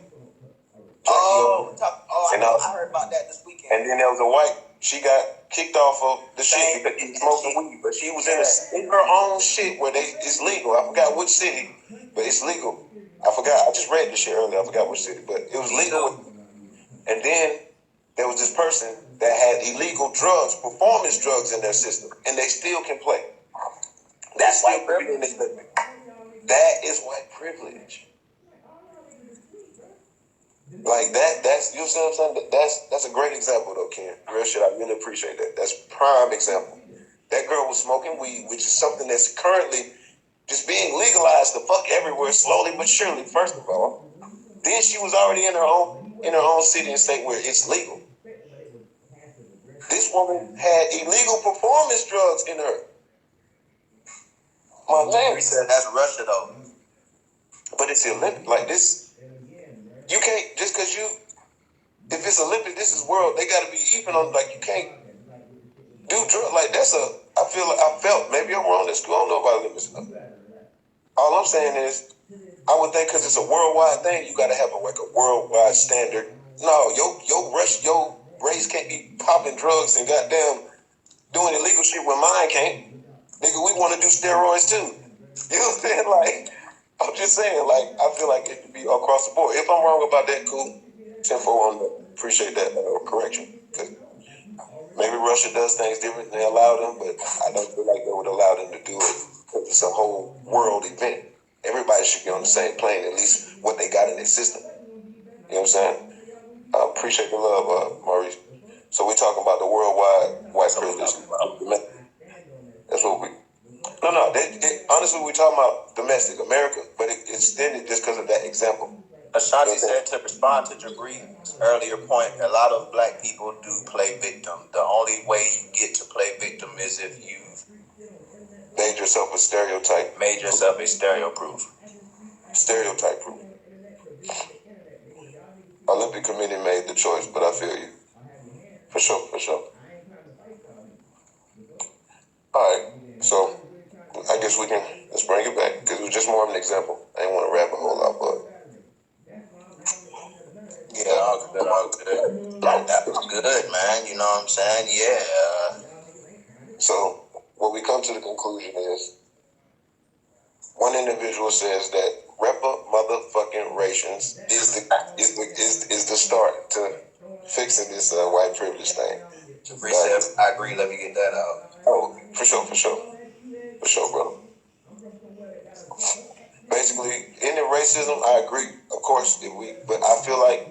Jackie. I heard about that this weekend. And then there was a white She got kicked off of the shit because she smoking weed, but she was in her own shit where it's legal. I forgot which city, but it's legal. I forgot. I just read this shit earlier. I forgot which city, but it was legal. And then there was this person that had illegal drugs, performance drugs in their system, and they still can play. That's white privilege. That is white privilege. Like that's you see what I'm saying? That's a great example though, Ken. Real shit, I really appreciate that. That's prime example. That girl was smoking weed, which is something that's currently just being legalized the fuck everywhere, slowly but surely, first of all. Then she was already in her own city and state where it's legal. This woman had illegal performance drugs in her. My man. We said that's Russia though. But it's Olympic. Like this, you can't just because if it's Olympic, this is world. They got to be even on. Like you can't do drugs. Like that's I felt maybe I'm wrong. That's cool. I don't know about Olympics. All I'm saying is, I would think because it's a worldwide thing, you got to have a worldwide standard. No, your race can't be popping drugs and goddamn doing illegal shit when mine can't. Nigga, we want to do steroids too. You know what I'm saying? Like, I'm just saying, like, I feel like it could be across the board. If I'm wrong about that, cool. 10-4 appreciate that correction. Because maybe Russia does things different and they allow them, but I don't feel like they would allow them to do it because it's a whole world event. Everybody should be on the same plane, at least what they got in their system. You know what I'm saying? I appreciate the love, Maurice. So we're talking about the worldwide white privilege. That's what we... No. Honestly, we're talking about domestic America, but it extended just because of that example. Ashanti said to respond to Jabri's earlier point, a lot of black people do play victim. The only way you get to play victim is if you've made yourself a stereotype. Stereotype proof. Olympic Committee made the choice, but I feel you. For sure. Alright, so I guess let's bring it back, because it was just more of an example. I didn't want to wrap a whole lot, but... Yeah, all good. That was good, man. You know what I'm saying? Yeah. So, what we come to the conclusion is, one individual says that reparations is the start to fixing this white privilege thing. I agree. Let me get that out. Oh, for sure, brother. Basically, ending racism, I agree. Of course, but I feel like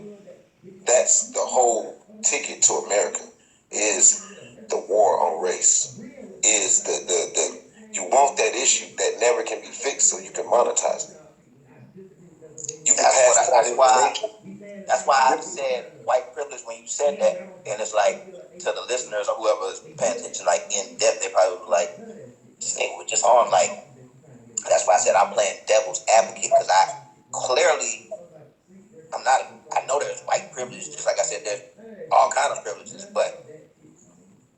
that's the whole ticket to America is the war on race. Is the you want that issue that never can be fixed so you can monetize it. That's why I said white privilege when you said that, and it's like to the listeners or whoever is paying attention, like in depth, they probably was like, "This nigga was just on." Like, that's why I said I'm playing devil's advocate because I know there's white privilege, just like I said, there's all kind of privileges, but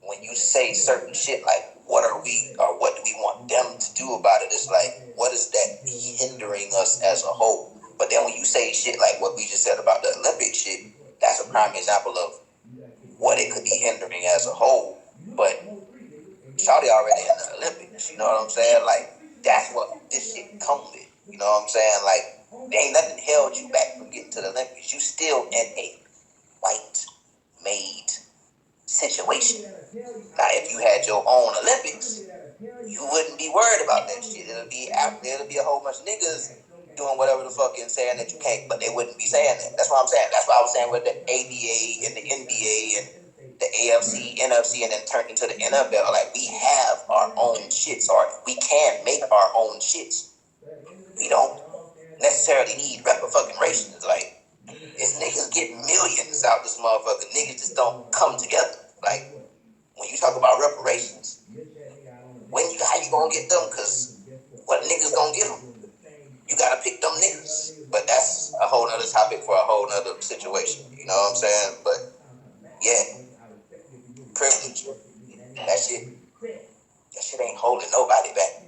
when you say certain shit like what do we want them to do about it, it's like what is that hindering us as a whole? But then when you say shit like what we just said about the Olympic shit, that's a prime example of what it could be hindering as a whole. But Saudi already in the Olympics, you know what I'm saying? Like that's what this shit comes with. You know what I'm saying? Like there ain't nothing held you back from getting to the Olympics. You still in a white made situation. Now, if you had your own Olympics, you wouldn't be worried about that shit. It'll be a whole bunch of niggas doing whatever the fuck and saying that you can't, but they wouldn't be saying that. That's what I'm saying. That's what I was saying with the ABA and the NBA and the AFC, NFC, and then turned into the NFL. Like, we have our own shits, or we can make our own shits. We don't necessarily need reparations. Like, this niggas get millions out this motherfucker. Niggas just don't come together. Like, when you talk about reparations, how you gonna get them? Because what niggas gonna get them? You gotta pick them niggas. But that's a whole nother topic for a whole nother situation. You know what I'm saying? But yeah, privilege. That shit ain't holding nobody back.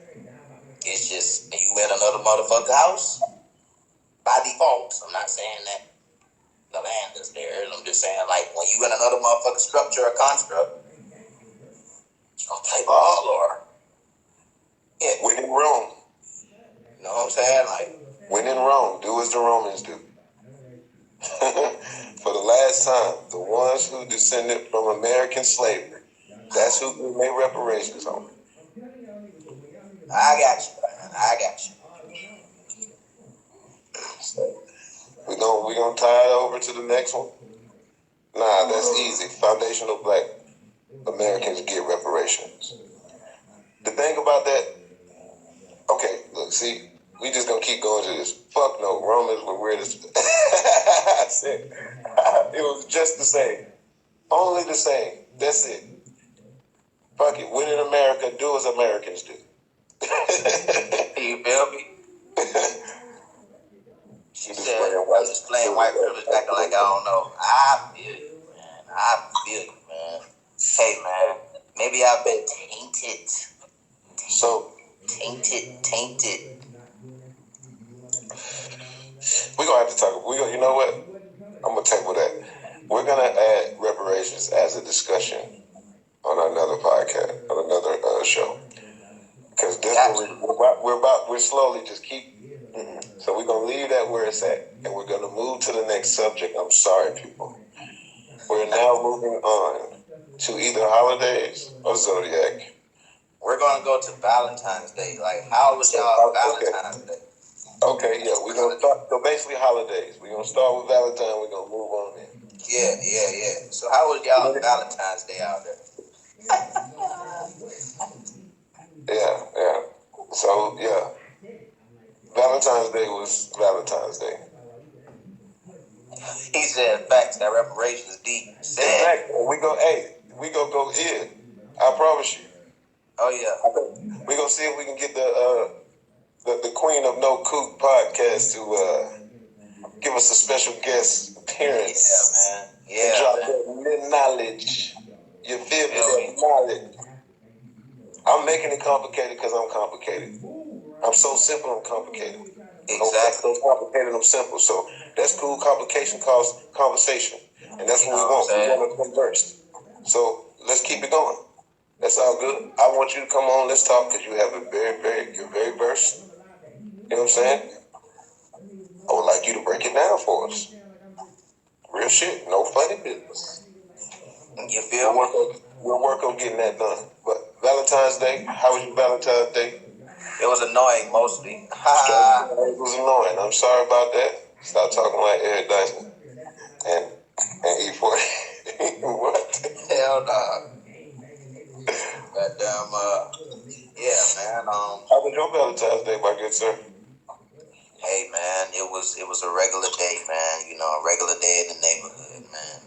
It's just you in another motherfucker house by default. I'm not saying that the land is theirs. I'm just saying, like, when you in another motherfucking structure or construct, you gonna play ball or when in Rome. You know what I'm saying? Like, when in Rome, do as the Romans do. For the last time, the ones who descended from American slavery, that's who we made reparations on. I got you, man. I got you. So we're gonna tie it over to the next one. Nah, that's easy. Foundational Black Americans get reparations. The thing about that, okay, look, see, we just gonna keep going to this. Fuck no, Romans were weird as I said, it was just the same. Only the same. That's it. Fuck it. When in America, do as Americans do. You feel me? She said, I'm just playing white privilege, acting like I don't know. I feel you, man. I feel you, man. Hey, man. Maybe I've been tainted. So Tainted. We're gonna have to talk. You know what? I'm gonna table that. We're gonna add reparations as a discussion on another podcast, on another show. Because this we're slowly just keep. So we're gonna leave that where it's at, and we're gonna move to the next subject. I'm sorry, people. We're now moving on to either holidays or zodiac. We're gonna go to Valentine's Day. Like, how was y'all Valentine's Day? Okay, yeah, we're gonna start. So basically, holidays. We're gonna start with Valentine. We're gonna move on in. Yeah. So how was y'all Valentine's Day out there? Yeah. So yeah, Valentine's Day was Valentine's Day. He said, "Facts. That reparations deep." Exactly. We go in. I promise you. Oh yeah. We gonna see if we can get the Queen of No Cook podcast to give us a special guest appearance. Yeah, man. Yeah. Drop that knowledge. You feel me? That knowledge. I'm making it complicated because I'm complicated. I'm so simple, I'm complicated. Exactly. So complicated, I'm simple. So that's cool. Complication causes conversation. And that's what we want. We want to converse. So let's keep it going. That's all good. I want you to come on. Let's talk because you have a you're very versed. You know what I'm saying? I would like you to break it down for us. Real shit. No funny business. You feel me? We'll work on getting that done. But Valentine's Day, how was your Valentine's Day? It was annoying mostly. It was annoying. I'm sorry about that. Stop talking like Eric Dyson and E40. What? Hell no. Goddamn, yeah, man. How was your Valentine's Day, my good sir? Hey, man, it was a regular day, man. You know, a regular day in the neighborhood, man.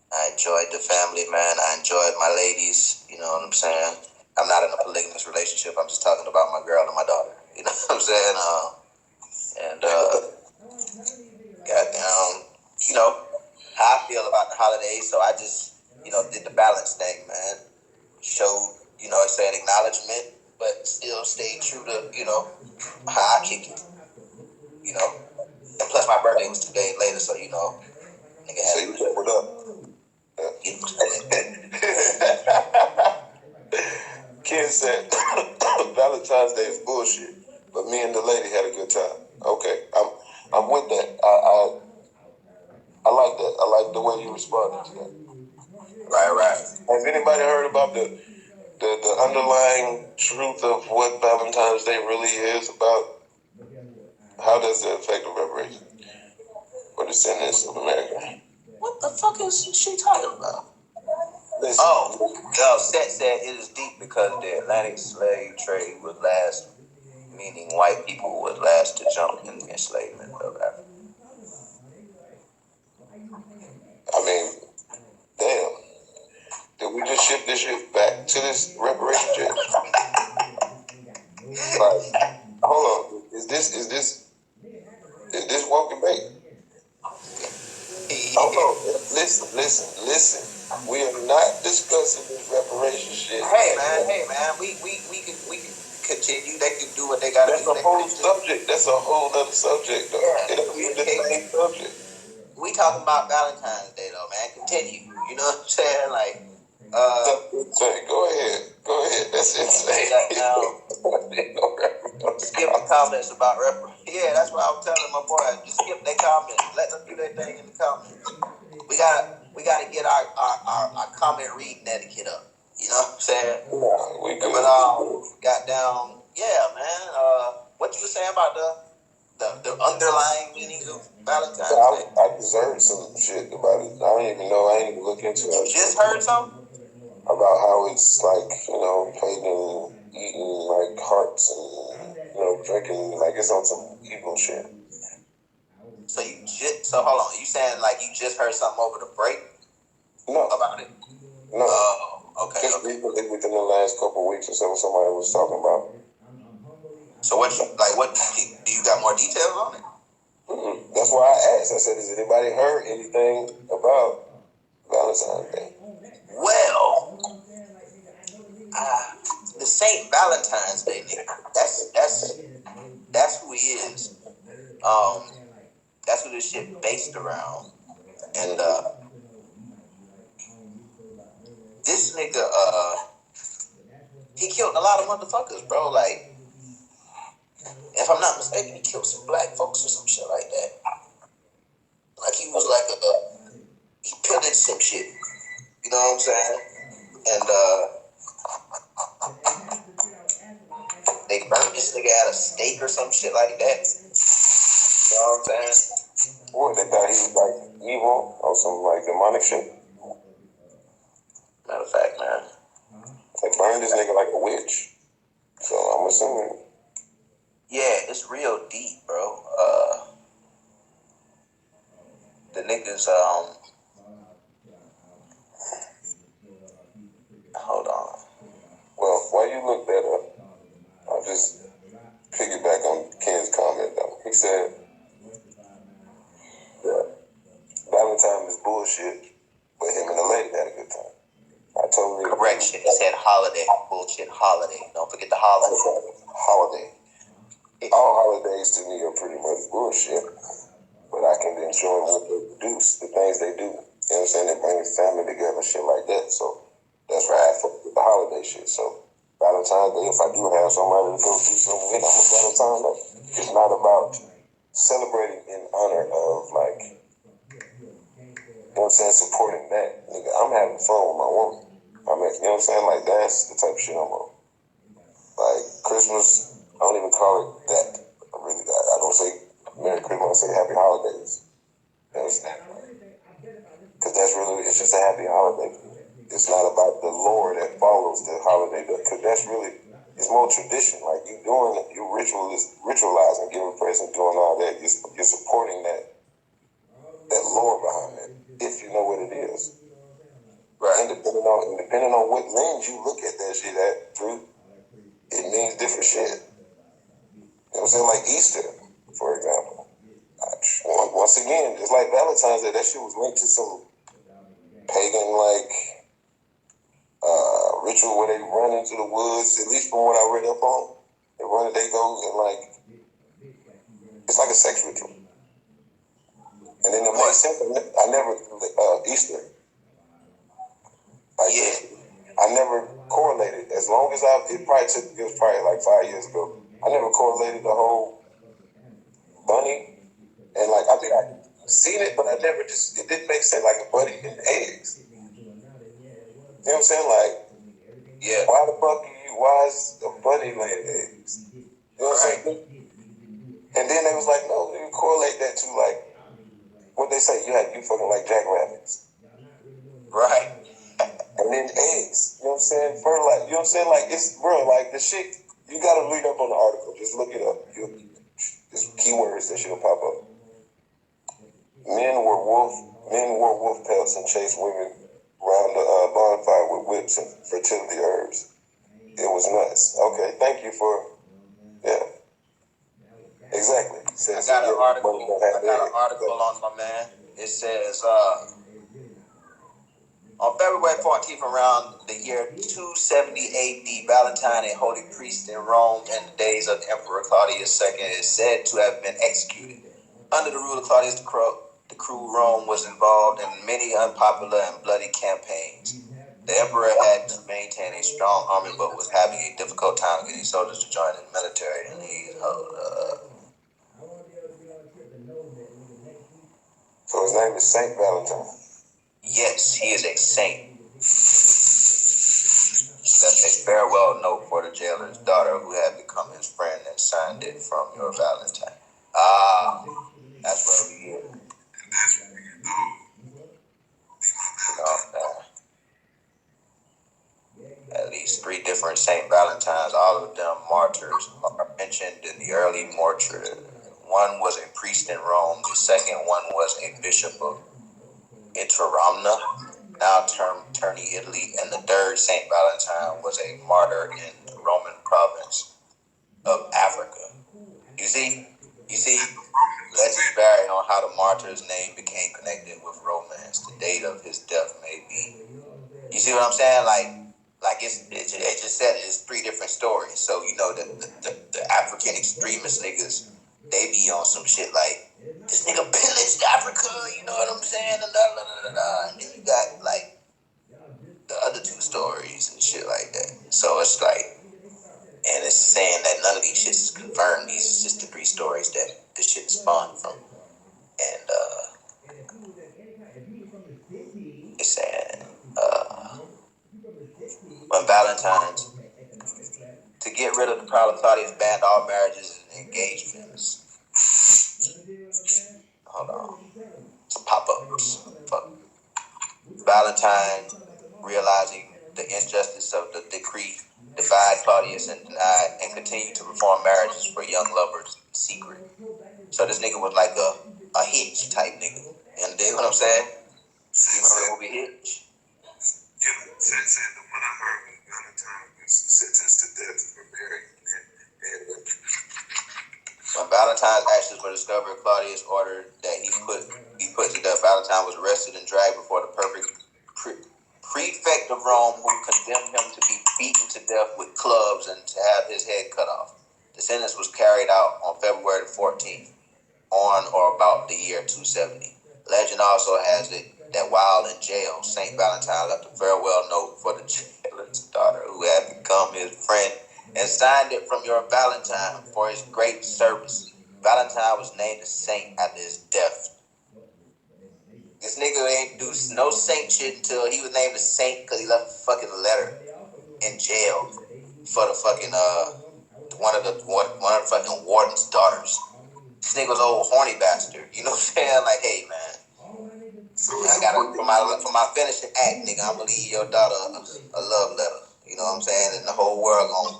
I enjoyed the family, man. I enjoyed my ladies. You know what I'm saying? I'm not in a polygamous relationship. I'm just talking about my girl and my daughter. You know what I'm saying? Goddamn, you know how I feel about the holidays. So I just, did the balance thing, man. Showed, it said acknowledgement, but still stayed true to, how I kick it. And plus my birthday was 2 days later, so nigga had. So you said what up? Ken said Valentine's Day is bullshit, but me and the lady had a good time. Okay, I'm with that. I like that. I like the way you responded to that. Right. Has anybody heard about the underlying truth of what Valentine's Day really is about? How does it affect the reparation for the descendants of America? What the fuck is she talking about? Listen. Seth said it is deep because the Atlantic slave trade was last, meaning white people was last to jump in the enslavement of Africa. I mean, damn. Did we just shift this shit back to this reparation shit? Like, hold on. Is this walking bait? Hold on. Listen. We are not discussing this reparation shit. Hey man. We can continue. They can do what they gotta do. That's a whole subject. That's a whole other subject though. Yeah, it don't be the same subject. we talking about Valentine's Day though, man. Continue. You know what I'm saying? Like, go ahead. That's insane. Now, skip the comments about rep. Yeah, that's what I was telling my boy. Just skip their comments. Let them do their thing in the comments. We gotta get our comment reading etiquette up. You know what I'm saying? Yeah, we good. But got down. Yeah, man. What you were saying about the underlying meaning of Valentine's Day? I deserved some shit about it. I don't even know. I ain't even look into it. You just heard something about how it's like, pagan eating like hearts and drinking like it's on some evil shit. So hold on. You saying like you just heard something over the break? No. About it? No. Oh, okay. Just recently within the last couple of weeks or so, somebody was talking about. So what do you got more details on it? That's why I asked. I said, has anybody heard anything about Valentine's Day? Well, the Saint Valentine's Day nigga. That's who he is. That's who this shit based around. And this nigga, he killed a lot of motherfuckers, bro. Like, if I'm not mistaken, he killed some black folks or some shit like that. Like he was like he pillaged some shit. You know what I'm saying? And they burned this nigga at a stake or some shit like that. You know what I'm saying? What, they thought he was like evil or some like demonic shit? Matter of fact, man. They burned this nigga like a witch. So I'm assuming. Yeah, it's real deep, bro. The niggas, hold on. Well, while you look that up, I'll just piggyback on Ken's comment though. He said that Valentine is bullshit, but him and the lady had a good time. I totally agree. Correction. He said holiday. Bullshit holiday. Don't forget the holiday. Holiday. All holidays to me are pretty much bullshit, but I can enjoy what they produce, the things they do. You know what I'm saying? They bring family together, shit like that. So that's why I fuck with the holiday shit. So Valentine's Day, if I do have somebody to go do something with, I'm a Valentine Day. It's not about celebrating in honor of like, you know what I'm saying, supporting that. Nigga, I'm having fun with my woman. I mean, you know what I'm saying? Like, that's the type of shit I'm on. Like, Christmas, I don't even call it that. I don't say Merry Christmas, I say Happy Holidays. You understand? Because that's really, it's just a happy holiday. It's not about the lore that follows the holiday, because that's really, it's more tradition. Like, you doing it, you ritualizing, giving presents, doing all that. You're supporting that lore behind it, if you know what it is. Right. And depending on what lens you look at that shit at through, it means different shit. You know what I'm saying? Like Easter, for example. Once again, it's like Valentine's Day. That shit was linked to some pagan, like, ritual where they run into the woods, at least from what I read up on. They go and, like, it's like a sex ritual. And then it makes sense. I never, Easter. Like, yeah. I never correlated. As long as it was probably like 5 years ago. I never correlated the whole bunny. And like, I think I seen it, but it didn't make sense, like a bunny and eggs. You know what I'm saying? Like, yeah. Why is a bunny laying eggs? You know what I'm saying? And then they was like, no, you correlate that to like, what they say, you fucking like jackrabbits. Right. And then eggs, you know what I'm saying? Fertilizer, you know what I'm saying? Like, it's, bro, like, the shit, you gotta read up on the article. Just look it up. There's keywords that shit'll pop up. Men wore wolf pelts and chased women around the bonfire with whips and fertility herbs. It was nuts. Okay, thank you for, yeah. Exactly. I got an article on my man. It says, on February 14th, around the year 270 AD, Valentine, a holy priest in Rome in the days of Emperor Claudius II, is said to have been executed. Under the rule of Claudius the Crow, The crew Rome was involved in many unpopular and bloody campaigns. The emperor had to maintain a strong army, but was having a difficult time getting soldiers to join the military. And So his name is Saint Valentine. yes, he is a saint. Left a farewell note for the jailer's daughter, who had become his friend, and signed it from your Valentine. Ah, that's where we get. At least 3 different Saint Valentines, all of them martyrs, are mentioned in the early mortuary. One was a priest in Rome. The second one was a bishop of Iteramna, now Terni, Italy, and the third Saint Valentine was a martyr in the Roman province of Africa. You see, legends vary on how the martyr's name became connected with romance. The date of his death may be. You see what I'm saying? Like it just said it's 3 different stories. So the African extremist niggas, they be on some shit like this nigga pillaged Africa. You know what I'm saying? And then you got like the other 2 stories and shit like that. So it's like, and it's saying that none of these shits is confirmed. These is just the 3 stories that this shit is spawned from. And it's saying when Valentine's, to get rid of the power, Claudius banned all marriages and engagements. Hold on. It's pop-ups. Fuck. Valentine, realizing the injustice of the decree, defied Claudius and denied and continued to perform marriages for young lovers in secret. So this nigga was like a Hitch type nigga. You understand what I'm saying? You remember the movie Hitch? Yeah, said the one I heard was Valentine was sentenced to death for marrying and when Valentine's ashes were discovered, Claudius ordered that he put to death. Valentine was arrested and dragged before the prefect of Rome, who condemned him to be beaten to death with clubs and to have his head cut off. The sentence was carried out on February 14th, on or about the year 270. Legend also has it that while in jail, St. Valentine left a farewell note for the jailer's daughter, who had become his friend, and signed it from your Valentine for his great service. Valentine was named a saint after his death. This nigga ain't do no saint shit until he was named a saint because he left a fucking letter in jail for the fucking one of the fucking warden's daughters. This nigga was an old horny bastard. You know what I'm saying? Like, hey man, I gotta for my finishing act, nigga, I'm gonna leave your daughter a love letter. You know what I'm saying? And the whole world gonna,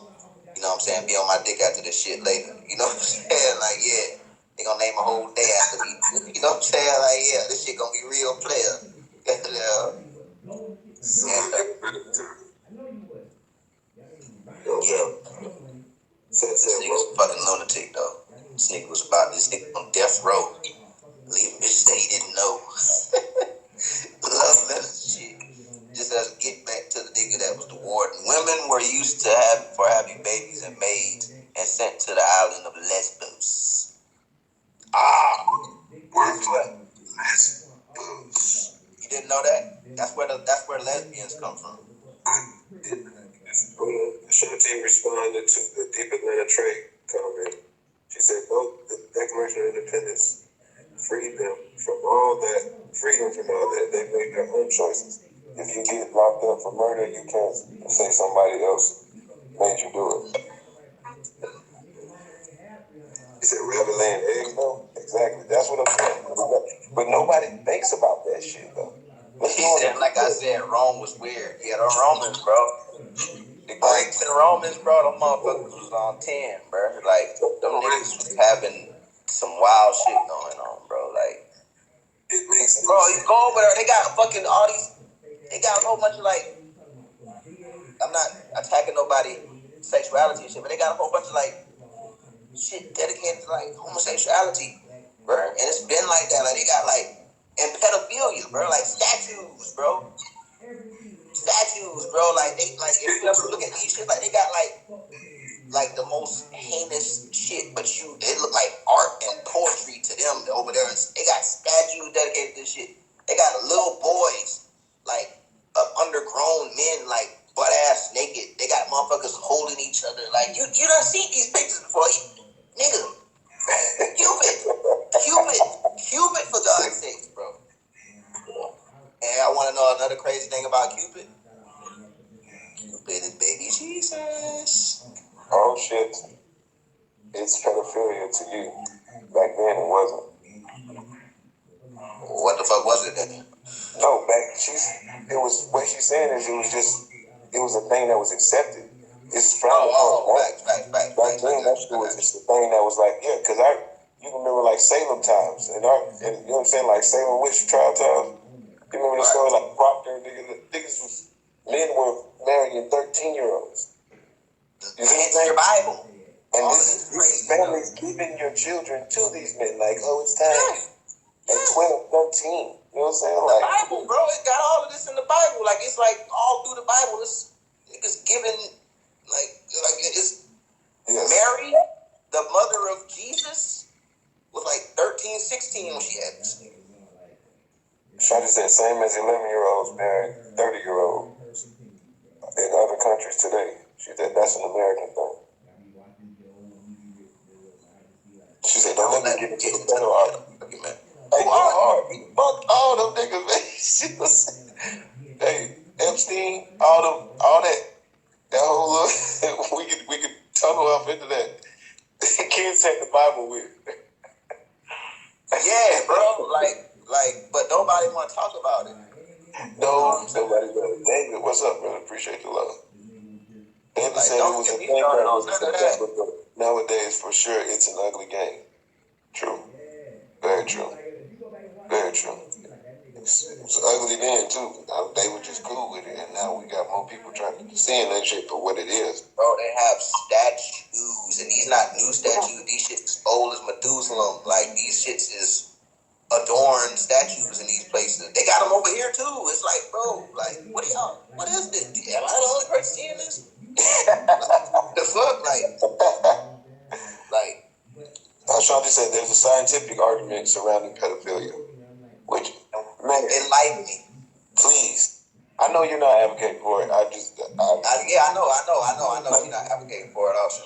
you know what I'm saying, be on my dick after this shit later. You know what I'm saying? Like, yeah, they gonna name a whole day after me. You know what I'm saying? Like, yeah, this shit gonna be real player. This nigga's a fucking lunatic though. This nigga on death row. Leaving bitches that he didn't know. Love letter shit. Just as a get back to the nigga that was the warden. Women were used to having babies and maids and sent to the island of Lesbos. Lesbos. You didn't know that? That's where lesbians come from. The show team responded to the Deep Atlanta Trade comment. She said, "Both the Declaration of Independence freed them from all that. They made their own choices. If you get locked up for murder, you can't say somebody else made you do it." He said, "Rather laying eggs, though." Exactly. That's what I'm saying. But nobody thinks about that shit, though. He said, like I said, Rome was weird. Yeah, the Romans, bro. The Greeks and Romans, bro, them motherfuckers was on 10, bro. Like, them niggas was having some wild shit going on, bro. Like, bro, you go over there, they got fucking all these, they got a whole bunch of, like, I'm not attacking nobody sexuality and shit, but they got a whole bunch of, like, shit dedicated to, like, homosexuality, bro. And it's been like that. Like, they got, like, and pedophilia, bro. Like, statues, bro. Like, they, like, if you ever look at these shit, like, they got, like the most heinous shit, but it look like art and poetry to them over there. They got statues dedicated to this shit. They got little boys, like undergrown men, like butt ass naked. They got motherfuckers holding each other. Like you done seen these pictures before, nigga. Cupid, for God's sake, bro. And I want to know another crazy thing about Cupid. Cupid is baby Jesus. Oh shit. It's pedophilia to you. Back then it wasn't. What the fuck was it then? No, what she's saying is it was a thing that was accepted. It's frowned upon. Facts. Back then that shit was just a thing that was like, yeah, because you remember like Salem times and you know what I'm saying, like Salem witch trial times. You remember the story like Proctor, men were marrying 13-year-olds. You see your Bible. And this family's giving your children to these men, like, oh, it's time. At 12, 13. You know what I'm saying? Like, the Bible, bro. It got all of this in the Bible. Like, it's like all through the Bible. It's given, like it's Mary, the mother of Jesus, was like 13, 16 when she had this. Shawty said, same as 11-year-olds marrying 30-year-olds in other countries today. She said, that's an American thing. She said, don't let me get into the federal argument. Hey, fuck all them niggas, man. She was, hey, Epstein, all that whole look, we could tunnel off into that. Kids take the Bible with. Yeah, bro. Like, but nobody want to talk about it. No, nobody does. David, what's up, brother? Appreciate the love. David said it was a thing that was acceptable, but nowadays, for sure, it's an ugly game. True. Very true. Very true. It was ugly then, too. They were just cool with it, and now we got more people seeing that shit for what it is. Bro, they have statues, and these not new statues. These shits old as Methuselah. Like, these shits is adorned statues in these places. They got them over here, too. It's like, bro, like, what is this? Am I the only person seeing this? The fuck? Like, Ashanti said there's a scientific argument surrounding pedophilia. Which, man, enlighten me. Please. I know you're not advocating for it. I know she's not advocating for it also.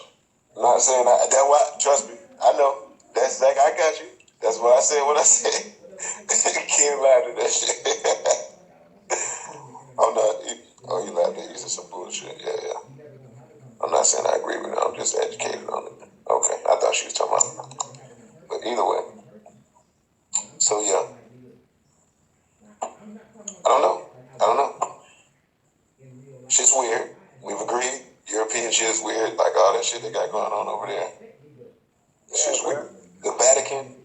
I'm not saying that. That's why, trust me, I know. That's Zach, I got you. That's what I said when I said. Ken laughed at that shit. I'm not, you laughed at using some bullshit. Yeah. I'm not saying I agree with it. I'm just educated on it. Okay, I thought she was talking about it. But either way. So, yeah. I don't know. Shit's weird. We've agreed. European shit is weird. Like all that shit they got going on over there. Shit's weird. The Vatican,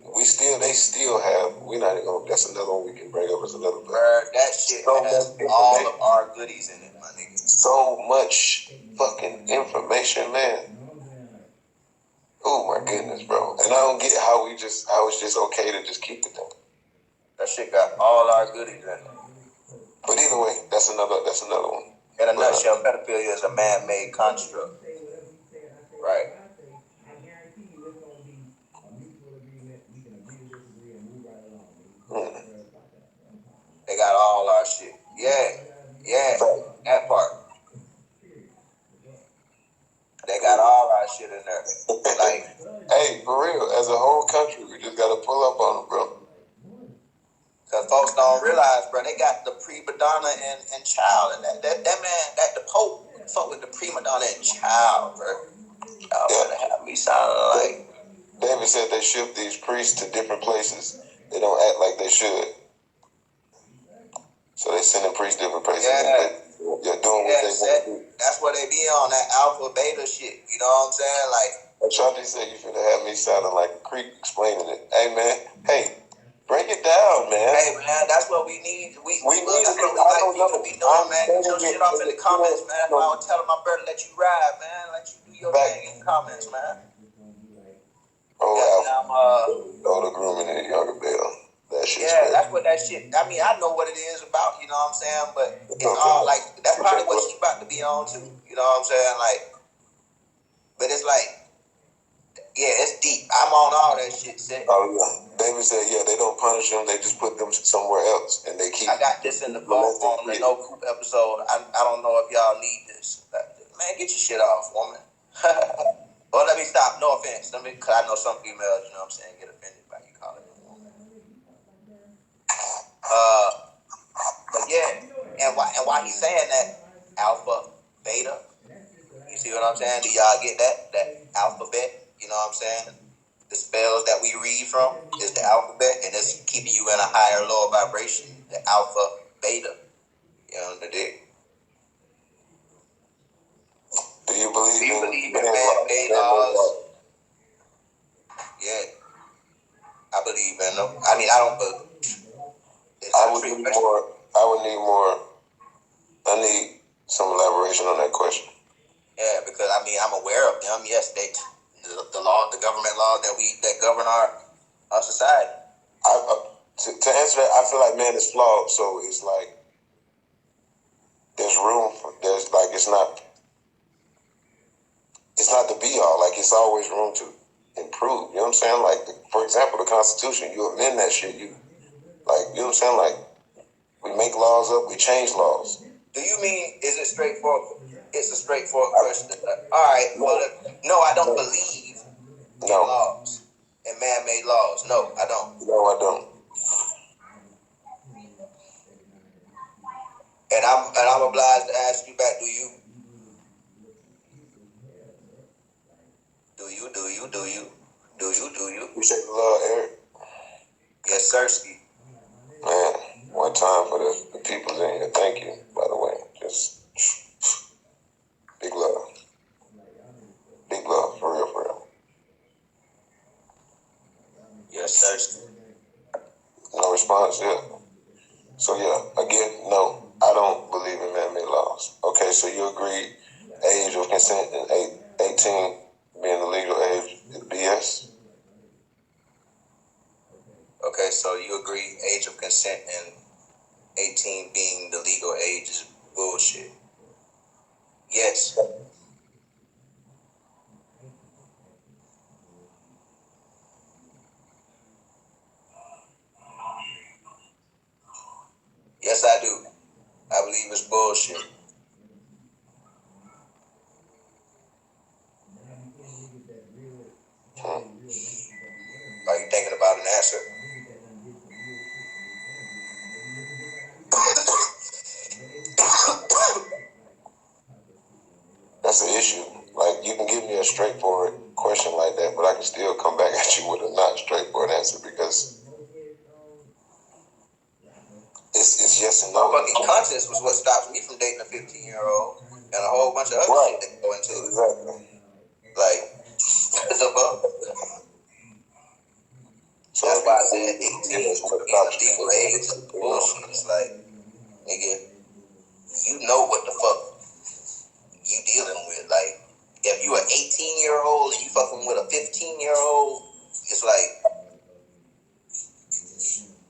they still have, we're not even gonna, that's another one we can bring up as another. That shit has all of our goodies in it, my nigga. So much fucking information, man. Oh my goodness, bro. And I don't get how it's just okay to just keep it there. That shit got all our goodies in it. But either way, that's another one. In a nutshell, pedophilia is a man-made construct. Right. They got all our shit. Yeah, that part. They got all our shit in there. Like, hey, for real, as a whole country, we just gotta pull up on them, bro. Because folks don't realize, bro, they got the prima donna and child, and that man, the Pope fuck with the prima donna and child, bro. Y'all better have me sounding like. David said they shift these priests to different places. They don't act like they should. So they sending priests different places. They're doing what they want to do. That's what they be on, that alpha beta shit. You know what I'm saying? Like, Ashanti said you finna have me sounding like a creep explaining it. Hey, man. Hey, break it down, man. Hey, man, that's what we need. We need that's what we like people to be doing, man. Get your shit off in the comments, man. I was telling my brother, let you ride, man. Let you do your thing in the comments, man. Older grooming and younger bail. That shit's crazy. That's what that shit. I mean, I know what it is about. You know what I'm saying? But it's all like that's probably what she about to be on too. You know what I'm saying? Like, but it's like, yeah, it's deep. I'm on all that shit. Oh yeah. David said, yeah, they don't punish them. They just put them somewhere else, and they keep. I got this in the vault on the No Coop episode. I don't know if y'all need this. Man, get your shit off, woman. Well, let me stop. No offense. Because I know some females, you know what I'm saying, get offended by you calling them a woman. But yeah, and why he's saying that alpha, beta, you see what I'm saying? Do y'all get that alphabet? You know what I'm saying? The spells that we read from is the alphabet, and it's keeping you in a higher, lower vibration. The alpha, beta. You know what I mean? Do you believe in man-made laws? Yeah, I believe in them. I mean, I don't believe. I would need more. I need some elaboration on that question. Yeah, because I mean, I'm aware of them. Yes, the law, the government laws that govern our society. To answer that, I feel like man is flawed, so it's like it's not the be all. Like, it's always room to improve. You know what I'm saying? Like, for example, the Constitution. You amend that shit. You know what I'm saying? Like, we make laws up, we change laws. Do you mean is it straightforward? It's a straightforward question. All right. Well, no, I don't believe in laws and man-made laws. No, I don't. No, I don't. And I'm obliged to ask you back. Do you? You say the love, Eric? Yes, sir, Steve. Man, one time for the people's in here. Thank you, by the way. Just big love. Big love, for real, for real. Yes, sir. No response, yeah. So, yeah, again, no, I don't believe in man-made laws. Okay, so you agree age of consent in 18 being the legal age is BS? Okay, so you agree age of consent and 18 being the legal age is bullshit. Yes. Yes, I do. I believe it's bullshit. Are you thinking about an answer? That's the issue. Like, you can give me a straightforward question like that, but I can still come back at you with a not straightforward answer because it's yes and no. My fucking conscience was what stops me from dating a 15-year-old and a whole bunch of other shit that go into it. Exactly. Like, the fuck? So that's why I said 18 being the legal age is bullshit. It's like, nigga, you know what the fuck you dealing with. Like, if you an 18-year-old and you fucking with a 15-year-old, it's like,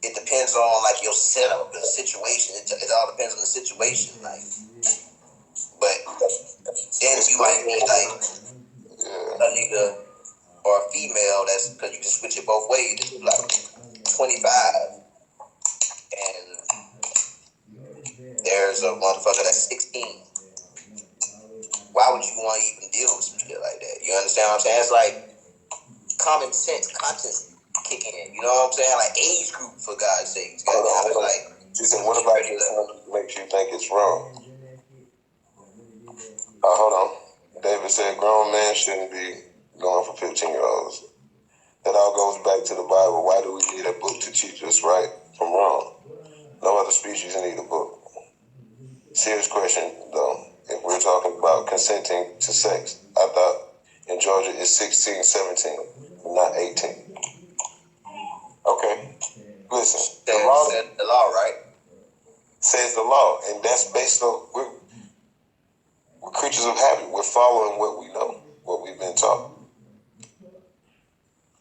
it depends on like your setup and the situation. It all depends on the situation. Like, but then you might be like a nigga or a female that's because you can switch it both ways. It's like 25 and there's a motherfucker that's 16. Why would you want to even deal with some shit like that? You understand what I'm saying? It's like common sense, conscience kicking in. You know what I'm saying? Like age group, for God's sakes. It's like, what about this makes you think it's wrong? Hold on. David said grown men shouldn't be going for 15-year-olds. That all goes back to the Bible. Why do we need a book to teach us right from wrong? No other species need a book. Serious question, though. If we're talking about consenting to sex, I thought in Georgia it's 16, 17, not 18. Okay. Listen. The law, right? Says the law. And that's based on, we're creatures of habit. We're following what we know, what we've been taught.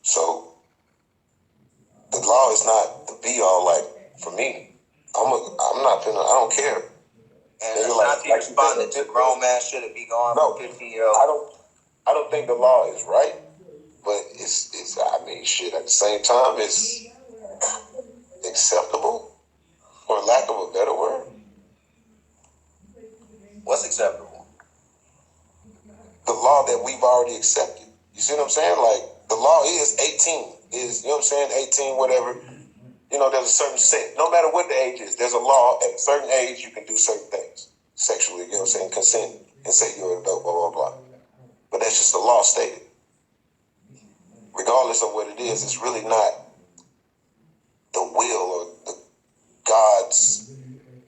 So the law is not the be all. Like, for me, I don't care. And Ashanti responded to grown man shouldn't be going for 15-year-old. I don't think the law is right, but it's man-made shit. At the same time, it's acceptable, for lack of a better word. What's acceptable? The law that we've already accepted. You see what I'm saying? Like, the law is 18. Is, you know what I'm saying? 18, whatever. You know, there's a certain set. No matter what the age is, there's a law. At a certain age, you can do certain things sexually, you know what I'm saying? Consent and say you're an adult, blah, blah, blah. But that's just the law stated. Regardless of what it is, it's really not the will or the God's,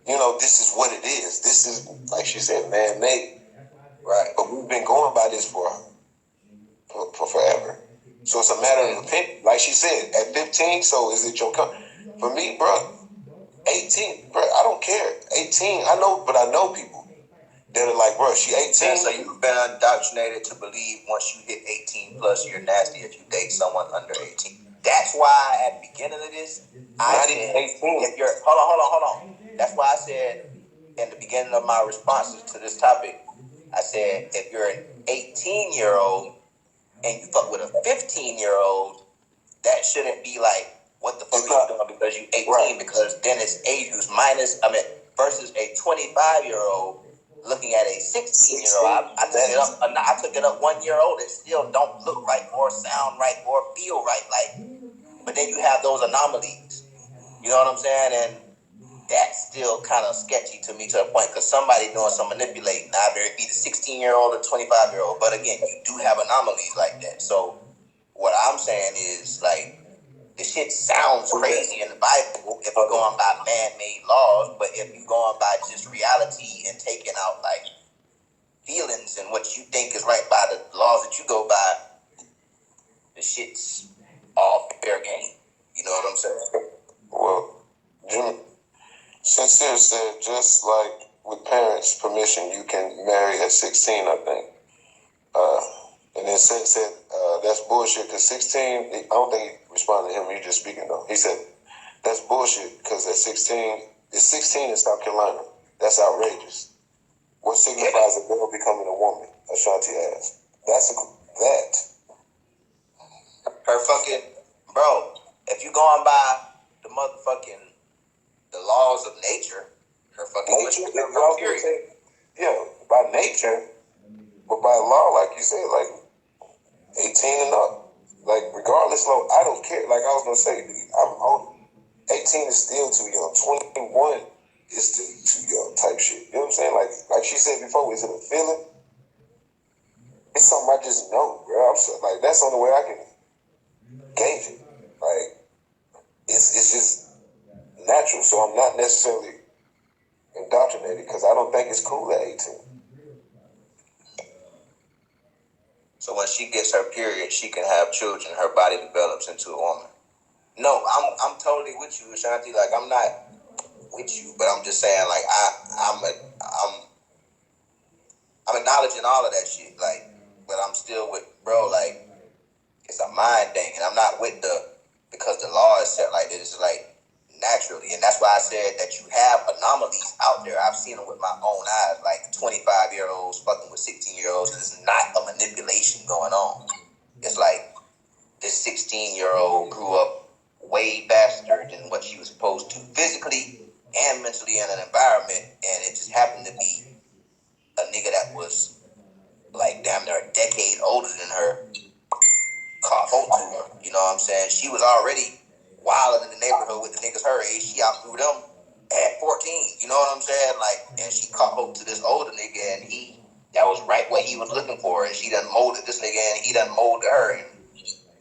you know, this is what it is. This is, like she said, man-made. Right. But we've been going by this for forever. So it's a matter of opinion. Like she said, at 15, so is it your For me, bro, 18, bro, I don't care. 18, I know, but I know people that are like, bro, she 18. Yeah, so you've been indoctrinated to believe once you hit 18 plus, you're nasty if you date someone under 18. That's why at the beginning of this, I said, if you're, hold on. That's why I said in the beginning of my responses to this topic, I said, if you're an 18-year-old and you fuck with a 15-year-old, that shouldn't be like, what the fuck are you doing because you 18? Right. Because then it's age use versus a 25-year-old looking at a 16-year-old. I took it up 1 year old. It still don't look right or sound right or feel right. Like, but then you have those anomalies. You know what I'm saying? And that's still kind of sketchy to me to a point because somebody doing some manipulating, either it be the 16-year-old or 25-year-old. But again, you do have anomalies like that. So what I'm saying is, like, the shit sounds crazy in the Bible if you're going by man-made laws, but if you're going by just reality and taking out, like, feelings and what you think is right by the laws that you go by, the shit's all fair game. You know what I'm saying? Well, Jimmy, Sincere said, just like with parents' permission, you can marry at 16, I think. And then said that's bullshit, because 16, I don't think he responded to him, he just speaking though. He said, that's bullshit, because at 16, it's 16 in South Carolina. That's outrageous. What signifies a girl becoming a woman? Ashanti asked. That. Her fucking, bro, if you going by the motherfucking, the laws of nature, her fucking nature, period. Yeah, by nature, but by law, like you said, like 18 and up. Like, regardless, though, I don't care. Like I was going to say, I'm old. 18 is still too young. 21 is still too young type shit. You know what I'm saying? Like she said before, is it a feeling? It's something I just know, bro. Like, that's the only way I can gauge it. Like, it's just natural. So I'm not necessarily indoctrinated because I don't think it's cool at 18. So when she gets her period, she can have children. Her body develops into a woman. No, I'm totally with you, Ashanti. Like, I'm not with you, but I'm just saying, like, I'm acknowledging all of that shit. Like, but I'm still with, bro. Like, it's a mind thing, and I'm not with because the law is set like this. It's like naturally, and that's why I said that you have anomalies out there. I've seen them with my own eyes, like 25-year-olds fucking with 16-year-olds, and it's not a manipulation going on. It's like this 16-year-old grew up way faster than what she was supposed to physically and mentally in an environment, and it just happened to be a nigga that was like damn near a decade older than her caught hold to her. You know what I'm saying? She was already wilding in the neighborhood with the niggas her age. She outgrew them at 14. You know what I'm saying? Like, and she caught hold to this older nigga, and that was right what he was looking for. And she done molded this nigga, and he done molded her. And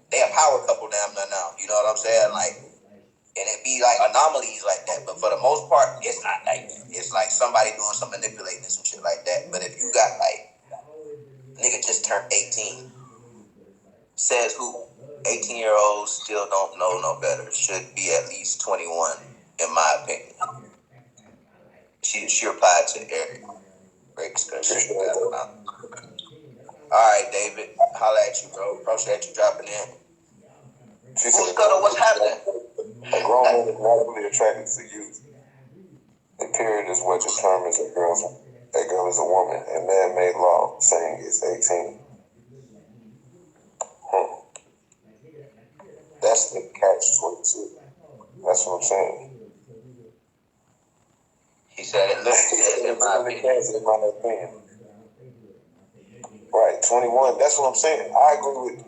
they a power couple damn near now. You know what I'm saying? Like, and it be like anomalies like that. But for the most part, it's not like that. It's like somebody doing some manipulating and some shit like that. But if you got like, nigga just turned 18. Says who? 18-year-olds still don't know no better. Should be at least 21, in my opinion. She replied to Eric. Great discussion. All right, David. Holla at you, bro. Appreciate you dropping in. Who's Scuttle? What's happening? A grown man is naturally attracted to youth. The period is what determines a girl is a woman, and man-made law saying it's 18. That's what I'm saying. He said it looks in my opinion. Right, 21. That's what I'm saying. I agree with.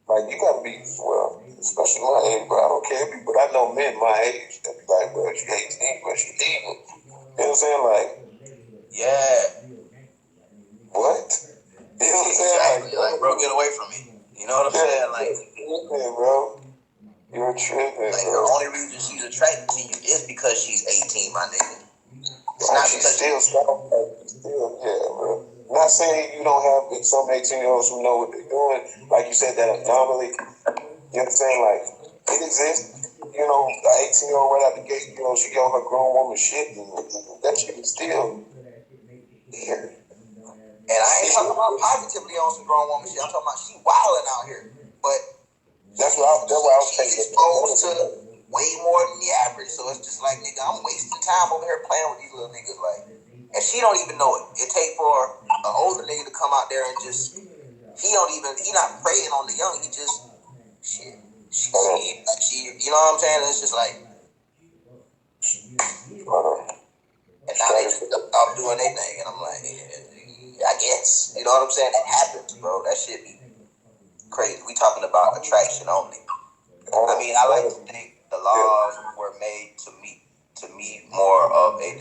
Like, you gotta be, well, especially my age, but I don't care. But I know men my age that be like, bro, she 18, but she leaving. You know what I'm saying? Like, yeah. What? You know what I'm saying? Exactly. Like, bro, get away from me. You know what I'm saying? Like, tripping, bro. You're tripping, like, bro. the only reason she's attracted to you is because she's 18, my nigga. It's not she's because still, yeah, bro. Not saying you don't have some 18-year-olds who know what they're doing. Like you said, that anomaly. You know what I'm saying? Like, it exists. You know, an 18-year-old right out the gate, you know, she got her grown woman shit, and that shit is still here. And I ain't talking about positively on some grown woman shit. I'm talking about she wilding out here. But that's what I was she's exposed to way more than the average. So it's just like, nigga, I'm wasting time over here playing with these little niggas. Like, and she don't even know it. It take for an older nigga to come out there and just, he not preying on the young. He just, shit. She, you know what I'm saying? It's just like, and now they just stop doing their thing. And I'm like, yeah, I guess. You know what I'm saying? It happens, bro. That shit be crazy. We talking about attraction only. I mean, I like to think the laws were made to meet more of a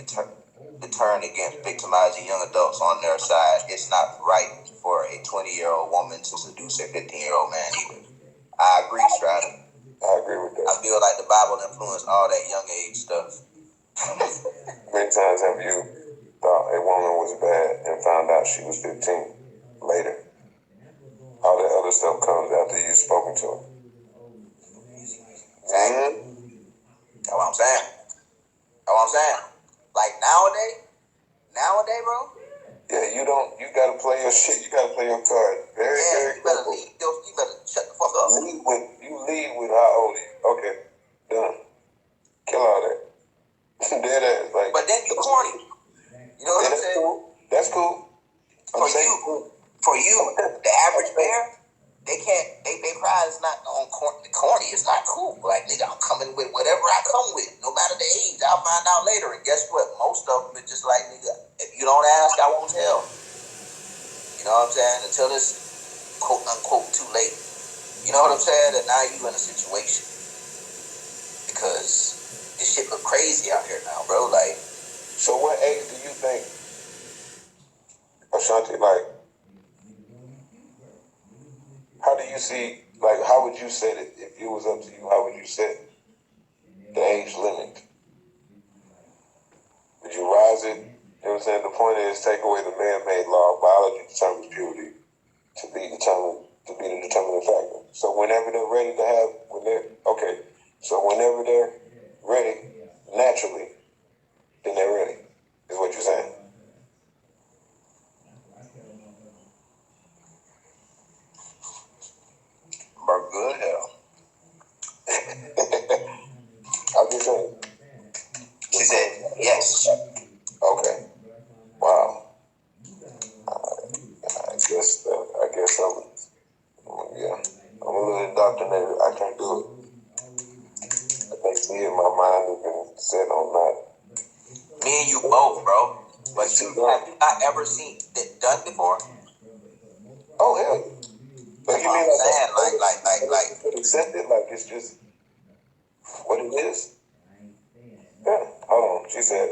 deterrent against victimizing young adults on their side. It's not right for a 20-year-old woman to seduce a 15-year-old man either. I agree, Strider. I agree with that. I feel like the Bible influenced all that young age stuff. Many times have you thought a woman was bad and found out she was 15 later? All that other stuff comes after you've spoken to her. Exactly. That's what I'm saying. Like nowadays, bro. Yeah, you gotta play your shit. You gotta play your card very careful. You better shut the fuck up. You lead with how old are you? Okay, done. Kill all that. Dead ass. Like, but then you corny. You know what I'm saying? Cool. That's cool. For you, the average bear, they pride is not on corny. It's not cool. Like, nigga, I'm coming with whatever I come with, no matter the age. I'll find out later. And guess what? Most of them are just like, nigga, if you don't ask, I won't tell. You know what I'm saying? Until it's quote unquote too late. You know what I'm saying? And now you in a situation because this shit look crazy out here now, bro. Like, so what age do you think, Ashanti, like, how do you see, like, how would you set it if it was up to you? How would you set the age limit? Would you rise it? You know what I'm saying? The point is, take away the man-made law. Biology determines puberty to be the determining factor. So whenever they're ready to have, whenever they're ready, naturally, then they're ready, is what you're saying. bro, good hell. I'm just saying. She said, yes. Okay. Wow. I guess I'm a little indoctrinated. I can't do it. I think me and my mind has been set on that. Me and you both, bro. But have you not ever seen it done before? Oh, hell yeah. But you mean like accept it like it's just what it is? Yeah. Hold on. She said,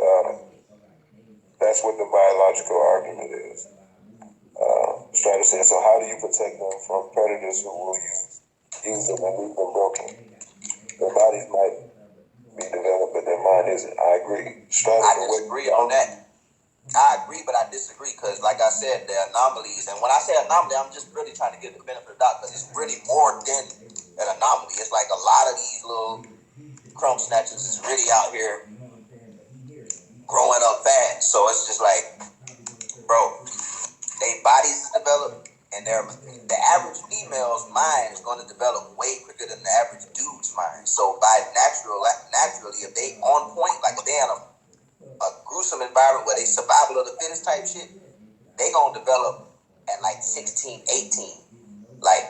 that's what the biological argument is. Strider said, so how do you protect them from predators who will use them and leave them broken? Their bodies might be developed, but their mind isn't. I agree. I disagree on that. I agree, but I disagree because, like I said, there are anomalies. And when I say anomaly, I'm just really trying to give the benefit of the doubt because it's really more than an anomaly. It's like a lot of these little crumb snatchers is really out here growing up fast. So it's just like, bro, their bodies is developed, and the average female's mind is going to develop way quicker than the average dude's mind. So by naturally, if they on point, like if they in a gruesome environment where they survival of the fittest type shit, they gonna develop at like 16, 18. Like,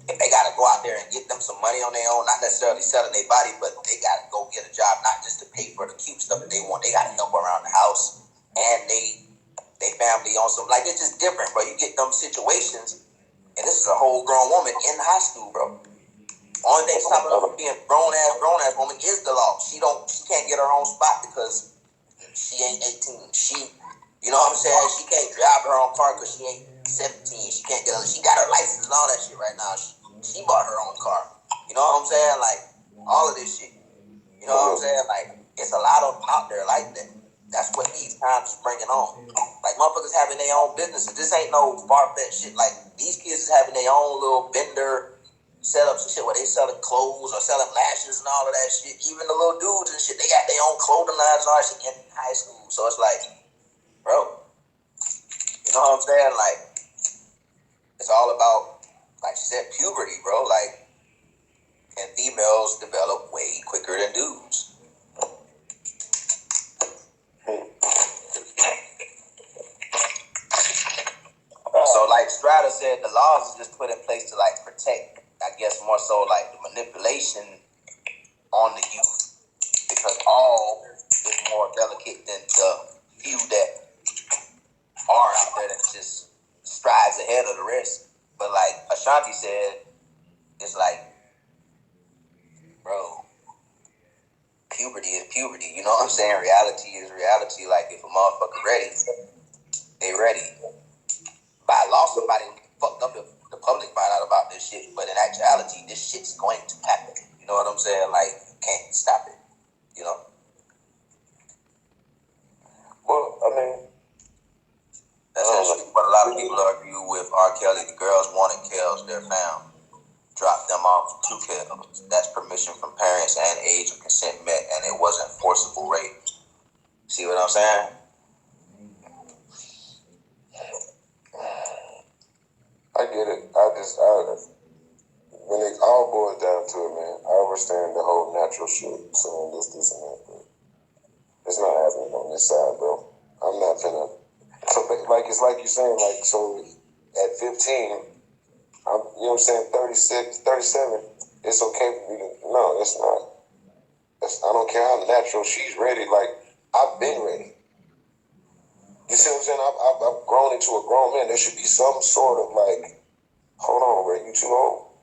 if they got gotta go out there and get them some money on their own, not necessarily selling their body, but they gotta go get a job, not just to pay for the cute stuff that they want. They gotta help around the house, and they family on some, like, it's just different, bro. You get them situations, and this is a whole grown woman in high school, bro. Only thing stopping her from being grown ass woman is the law. She can't get her own spot because she ain't 18. You know what I'm saying? She can't drive her own car because she ain't 17. She can't she got her license and all that shit right now. She bought her own car. You know what I'm saying? Like, all of this shit. You know what I'm saying? Like, it's a lot of them out there like that. That's what these times is bringing on. Like, motherfuckers having their own businesses. This ain't no far-fetched shit. Like, these kids is having their own little vendor setups and shit where they selling clothes or selling lashes and all of that shit. Even the little dudes and shit, they got their own clothing lines and all that shit in high school. So it's like, bro, you know what I'm saying? Like, it's all about, like you said, puberty, bro. Like, and females develop way quicker than dudes. So, like Strata said, the laws is just put in place to, like, protect, I guess, more so, like, the manipulation on the youth, because all is more delicate than the few that are out there that just strides ahead of the rest. But, like Ashanti said, it's like, bro, puberty is puberty. You know what I'm saying? Reality is reality. Like, if a motherfucker ready, they ready. By law, somebody fucked up if the public find out about this shit. But in actuality, this shit's going to happen. You know what I'm saying? Like, you can't stop it. You know? Well, I mean, that's what a lot of people argue with R. Kelly. The girls wanted Kells, they're found. Drop them off to Kells. That's permission from parents and age of consent met, and it wasn't forcible rape. See what I'm saying? I get it. When it all boils down to it, man, I understand the whole natural shit, saying this, and that, but it's not happening on this side, bro. I'm not finna. So, like, it's like you're saying, like, so at 15, I'm, you know what I'm saying, 36, 37, it's okay for me to, no, it's not. I don't care how natural she's ready, like, I've been ready. You see what I'm saying? I've grown into a grown man. There should be some sort of, like, hold on, bro, you too old.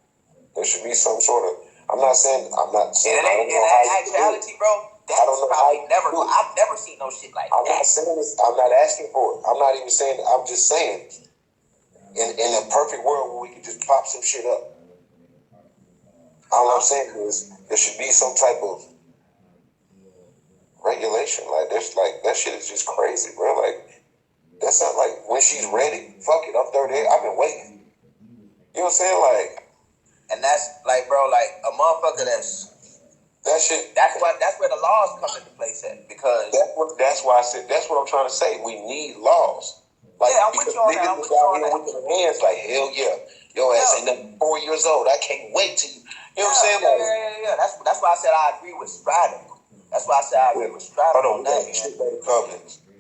There should be some sort of, I'm not saying, in actuality, bro, I've never seen no shit like that. I'm not saying this, I'm not asking for it. I'm not even saying, I'm just saying, in a perfect world where we can just pop some shit up. All I'm saying is, there should be some type of regulation. Like, that shit is just crazy, bro. Like, that's not like, when she's ready, fuck it, I'm 38, I've been waiting. You know what I'm saying? Like, and that's, like, bro, like, a motherfucker that shit. That's where the laws come into place at, because that's why I said, that's what I'm trying to say. We need laws. Like, yeah, I'm with you on that. I'm with you on that. With their hands, like, hell yeah, your ass ain't nothing 4 years old. I can't wait till you. You know what I'm saying? Yeah. That's why I said I agree with Strider. That's why I said I agree with Strider on that.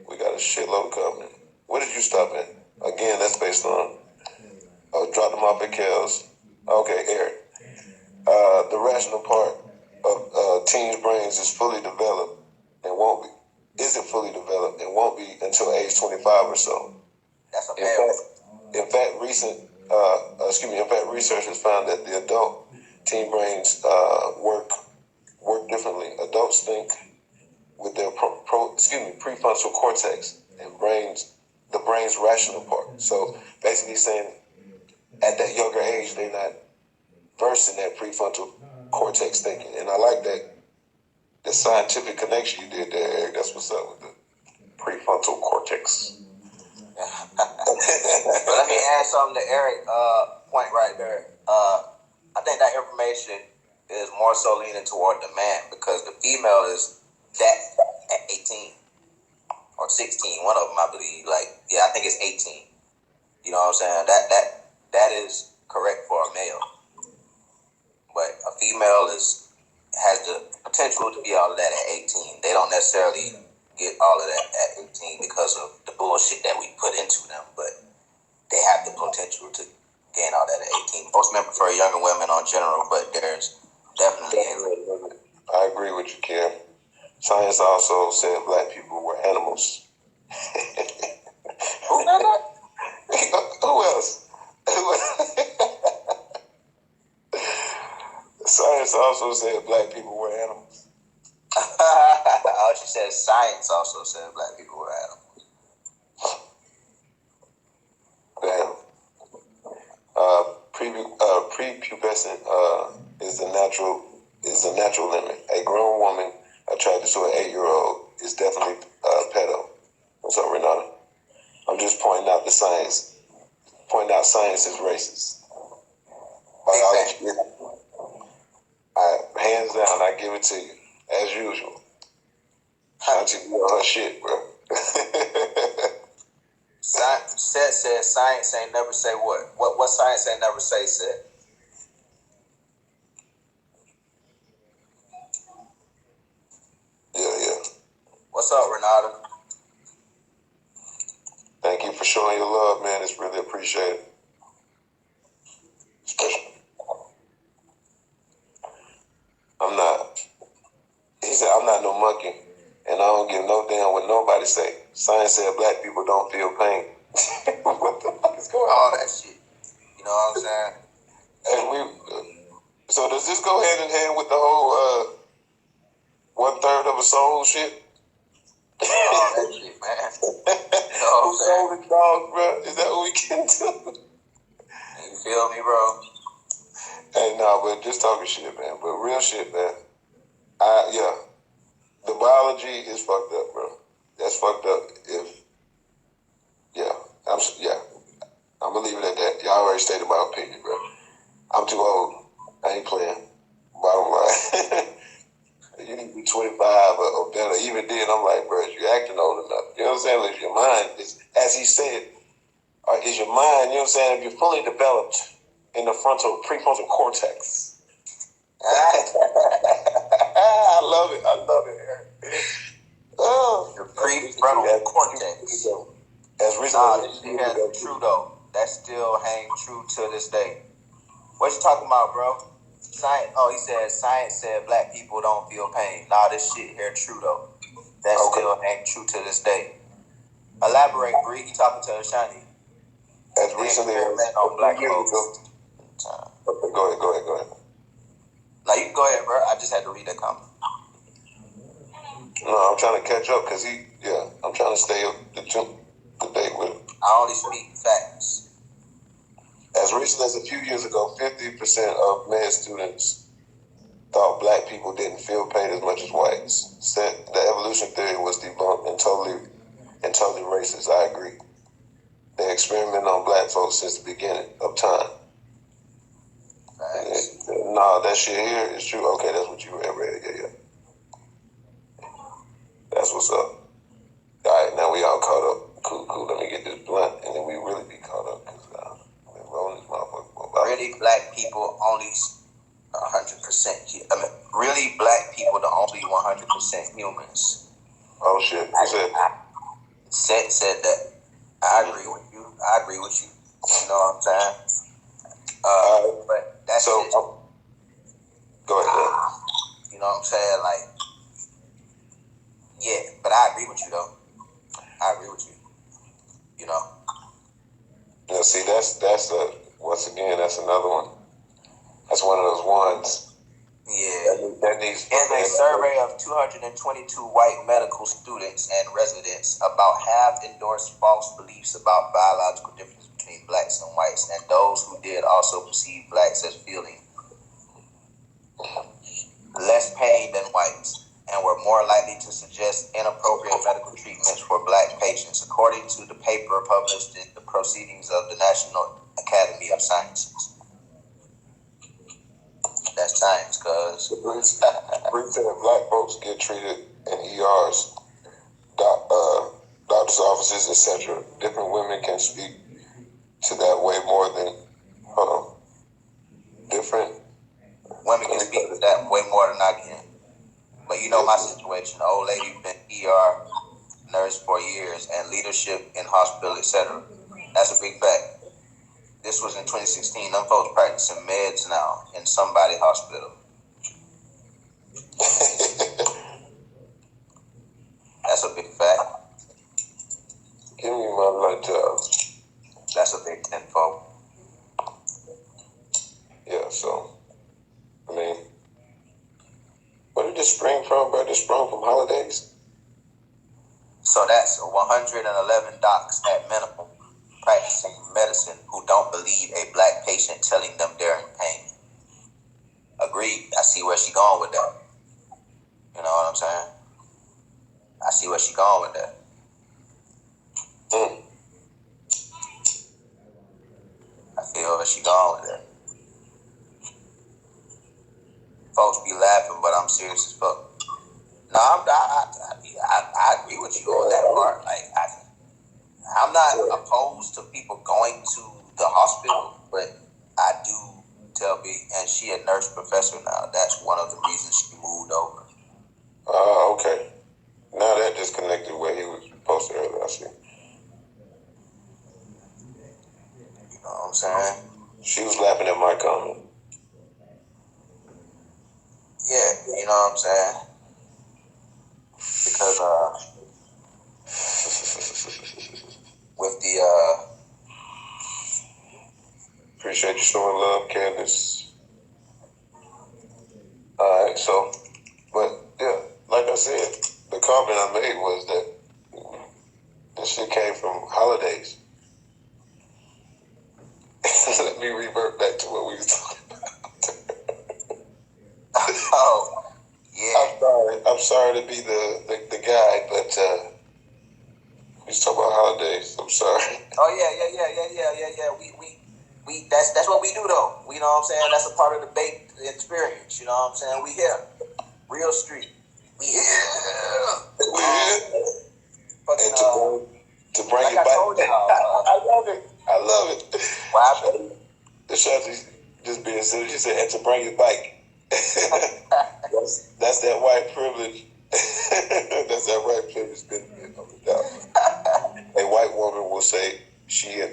We got a shitload of covenants. What did you stop at? Again, that's based on drop them off at Kells. Okay, Eric. The rational part of teens' brains is fully developed and isn't fully developed and won't be until age 25 or so. That's a fact. In fact, research has found that the adult teen brains work differently. Adults think with their prefrontal cortex and the brain's rational part. So basically saying at that younger age, they're not versed in that prefrontal cortex thinking. And I like the scientific connection you did there, Eric. That's what's up with the prefrontal cortex. But let me add something to Eric's point right there. I think that information is more so leaning toward the man, because the female is that at 18 or 16, one of them, I believe. Like, yeah, I think it's 18. You know what I'm saying? That is correct for a male, but a female has the potential to be all of that at 18. They don't necessarily get all of that at 18 because of the bullshit that we put into them, but they have the potential to gain all that at 18. Most men prefer younger women on general, but there's definitely a limit. I agree with you, Kim. Science also said black people were animals. Who said that? Who else? Science also said black people were animals. Oh, she said science also said black people were animals. Damn. Prepubescent is the natural limit. A grown woman attracted to an 8-year-old is definitely pedo. What's up, Renata? I'm just pointing out the science. Pointing out science is racist. Exactly. Hands down, I give it to you as usual. Shanti her shit, bro. Said science ain't never say what? What science ain't never say said? Yeah. What's up, Renata? Thank you for showing your love, man. It's really appreciated. Especially, he said, I'm not no monkey, and I don't give no damn what nobody say. Science said black people don't feel pain. What the fuck is going on? All that shit. You know what I'm saying? And so does this go hand in hand with the whole 1/3 of a soul shit? All that shit, man. Who sold the dog, bro? Is that what we can do? You feel me, bro? Hey, no, but just talking shit, man. But real shit, man. The biology is fucked up, bro. That's fucked up. I'm gonna leave it at that. Y'all already stated my opinion, bro. I'm too old. I ain't playing. Bottom line. You need to be 25 or better. Even then, I'm like, bro, you acting old enough. You know what I'm saying? Like, your mind is, as he said, is your mind, you know what I'm saying? If you're fully developed in the prefrontal cortex. I love it, Eric. Oh, the prefrontal cortex. As recently this shit has true though. That still hang true to this day. What you talking about, bro? Science. Oh, he said science said black people don't feel pain. Nah, this shit here true though. That still hang true to this day. Elaborate, Bree. He talking to Ashani. As recently as on black folks. Okay, go ahead. Now you can go ahead, bro. I just had to read that comment. No, I'm trying to catch up because I'm trying to stay up to date with it. I only speak facts. As recently as a few years ago, 50% of med students thought black people didn't feel pain as much as whites. Said the evolution theory was debunked and totally racist. I agree. They experimented on black folks since the beginning of time. Nah, that shit here is true. Okay, that's what you read. Yeah. That's what's up. All right, now we all caught up. Cool. Let me get this blunt, and then we really be caught up. Because I've been rolling this motherfucker. Really, black people only 100%. Really, black people the only 100% humans. Oh shit! Said that. I agree with you. You know what I'm saying? But that's so. it. Go ahead. You know what I'm saying? Like, yeah. But I agree with you though. I agree with you. You know. Yeah. See, that's once again, that's another one. That's one of those ones. Yeah. In a survey of 222 white medical students and residents, about half endorsed false beliefs about biological differences between blacks and whites, and those who did also perceive blacks as feeling less pain than whites, and were more likely to suggest inappropriate medical treatments for black patients, according to the paper published in the Proceedings of the National Academy of Sciences. That's science, cuz. Brief said black folks get treated in ERs, doctor's offices, etc. Different women can speak to that way more than, different women can speak to that way more than I can. But you know my situation. The old lady been ER nurse for years and leadership in hospital, etc. That's a big fact. This was in 2016. Them folks practicing meds now in somebody hospital. That's a big fact. Give me my laptop. That's a big info. Yeah, so, I mean, where did this spring from, bro? This sprung from holidays? So that's 111 docs at minimum practicing medicine who don't believe a black patient telling them they're in pain. Agreed. I see where she going with that. You know what I'm saying? I see where she going with that. I feel where she going with that. Folks be laughing, but I'm serious as fuck. No, I agree with you on that part. Like, I'm not opposed to people going to the hospital, but I do tell me, and she a nurse professor now. That's one of the reasons she moved over. Okay. Now that disconnected where he was posted earlier, I see. You know what I'm saying? She was laughing at my comment. Yeah, you know what I'm saying? Because with the appreciate you showing love, Candace. Alright, so, but yeah, like I said, the comment I made was that this shit came from holidays. Let me revert back to what we was talking about. oh yeah, I'm sorry to be the guy, but we was talking about holidays. I'm sorry. Oh yeah. We that's what we do though. You know what I'm saying? That's a part of the baked experience. You know what I'm saying? We here, real street. We here. And to bring like it I back. told y'all, I love it. What happened? The Shanti just being silly. She said, and to bring it back. that's that white privilege. That's that white privilege benefit, no doubt. A white woman will say she in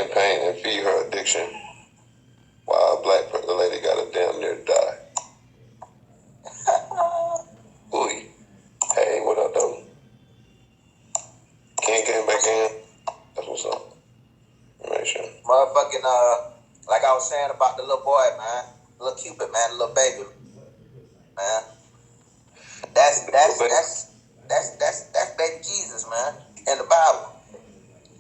pain and feed her addiction, while a black lady got to damn near die. Ooh. Hey, what up, though? Ken came back in. That's what's up. Make sure. Motherfucking like I was saying about the little boy, man, little Cupid, man, the little baby, man. That's baby Jesus, man, in the Bible.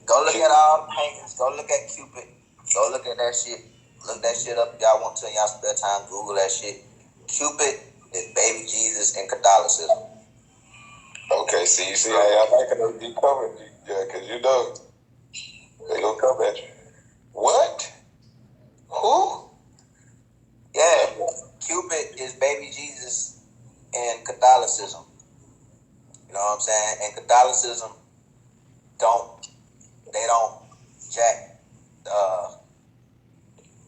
Go look at all the paintings. Go look at Cupid. Go look at that shit. Look that shit up. Y'all want to in y'all spare time. Google that shit. Cupid is baby Jesus in Catholicism. Okay, see, I like how they covered you. Yeah, because you know, they gonna come at you. What? Who? Yeah, Cupid is baby Jesus in Catholicism. You know what I'm saying? And Catholicism don't jack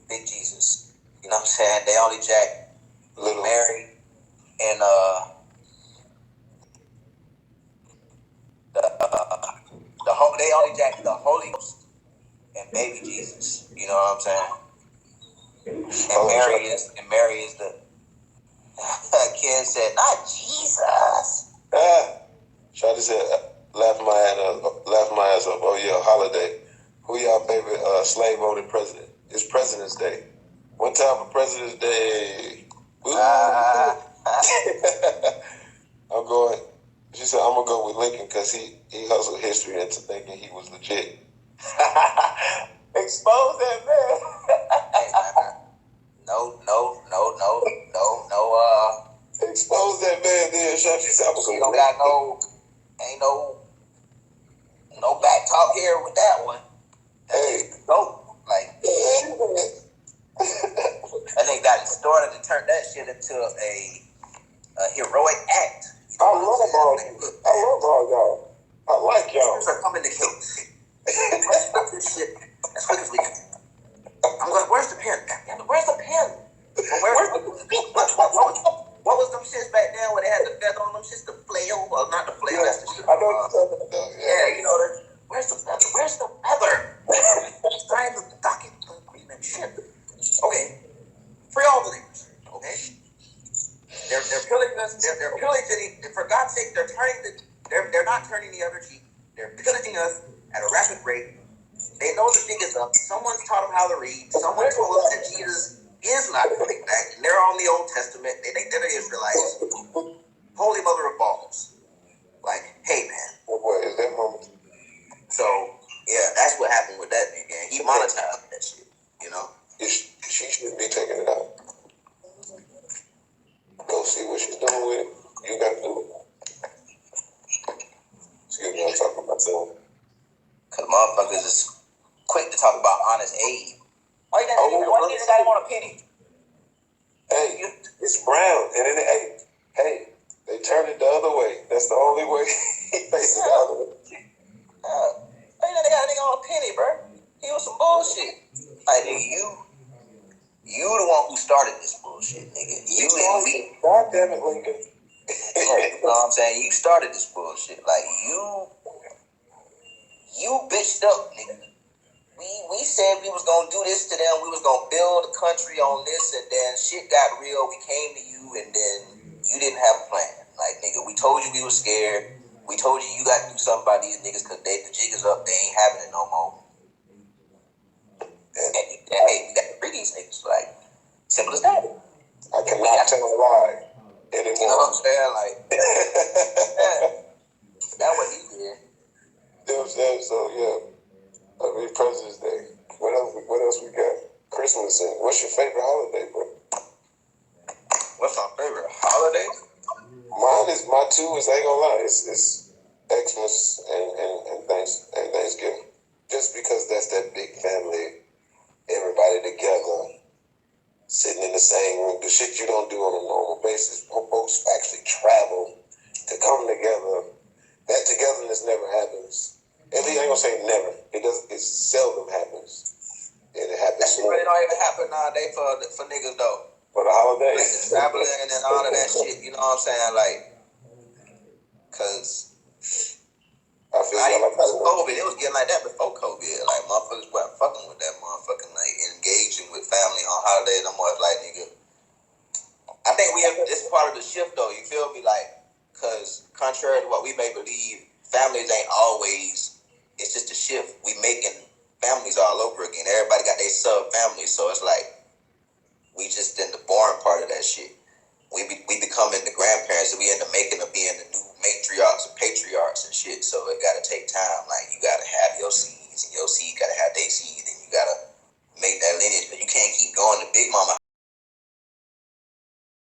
Big Jesus. You know what I'm saying? They only jack Little Mary and they only jack the Holy Ghost and baby Jesus. You know what I'm saying? And Mary is the kid said, not Jesus. Shawty said, laugh my ass up. Oh yeah, holiday. Who y'all favorite slave owning president? It's President's Day. What time for President's Day? I'm going. She said, I'm gonna go with Lincoln because he hustled history into thinking he was legit. Expose that man. Hey, man. No. Expose that man then. She said, I'm She don't got ain't no back talk here with that one. Hey. Dope. Like, that nigga got it started to turn that shit into a heroic act. I love all y'all. I like y'all. Niggas are coming to kill. Let's stop this shit as quick as we can. I'm going, where's the pen? Where's the pen? What was them shits back then where they had the feather on them shits? The flail? Well, not the flail. Yeah, that's the shit. I know what you're talking about. Yeah, you know, where's the feather? Okay, free all believers. Okay, they're pillaging us. They're pillaging. For God's sake, they're not turning the other cheek. They're pillaging us at a rapid rate. They know the thing is up. Someone's taught them how to read. Someone told them that Jesus is not coming back, and they're on the Old Testament. They think they're the Israelites. Holy Mother of Balls. Like, hey, man. What is that moment? So, yeah, that's what happened with that nigga. He monetized that shit, you know? She should be taking it out. Go see what she's doing with it. You got to do it. Excuse me, I'm talking about myself. Because motherfuckers is quick to talk about honest aid. Why you got him on a penny? Hey, it's brown, and then hey, they turn it the other way. That's the only way he faces the other way. Why you got a nigga on a penny, bro? He was some bullshit. Like, nigga, you the one who started this bullshit, nigga. You and me. God damn it, Lincoln. Yeah, you know what I'm saying? You started this bullshit. Like, you bitched up, nigga. We said we was gonna do this to them. We was gonna build a country on this, and then shit got real. We came to you, and then you didn't have a plan. Like, nigga, we told you we were scared. We told you got to do something about these niggas because the jig is up. They ain't having it no more. And hey, you got to free these niggas. Like, simple as that. I cannot tell a lie anymore. You know what I'm saying? Like, that's what he did. You know what I'm saying? So, yeah. I mean, President's Day. What else we got? Christmas. And what's your favorite holiday, bro? What's my favorite holiday? My two is, I ain't gonna lie, it's Xmas and Thanksgiving. Just because that's that big family, everybody together, sitting in the same room, the shit you don't do on a normal basis. Folks actually travel to come together. That togetherness never happens. At least I ain't gonna say never. It seldom happens. And it happens. That shit really don't even happen nowadays for niggas though. For the holidays. Like traveling and all of that shit, you know what I'm saying? Like, cause I feel like COVID, it was getting like that before COVID. Like, motherfuckers weren't fucking with that motherfucking, like, engaging with family on holidays. I'm always like, nigga, I think it's part of the shift though, you feel me? Like, cause contrary to what we may believe, families ain't always, it's just a shift. We making families all over again. Everybody got their sub families, so it's like, we just in the boring part of that shit. We becoming the grandparents, and we end up making them being the new matriarchs and patriarchs and shit. So it gotta take time. Like, you gotta have your seeds, and your seed gotta have their seed, and you gotta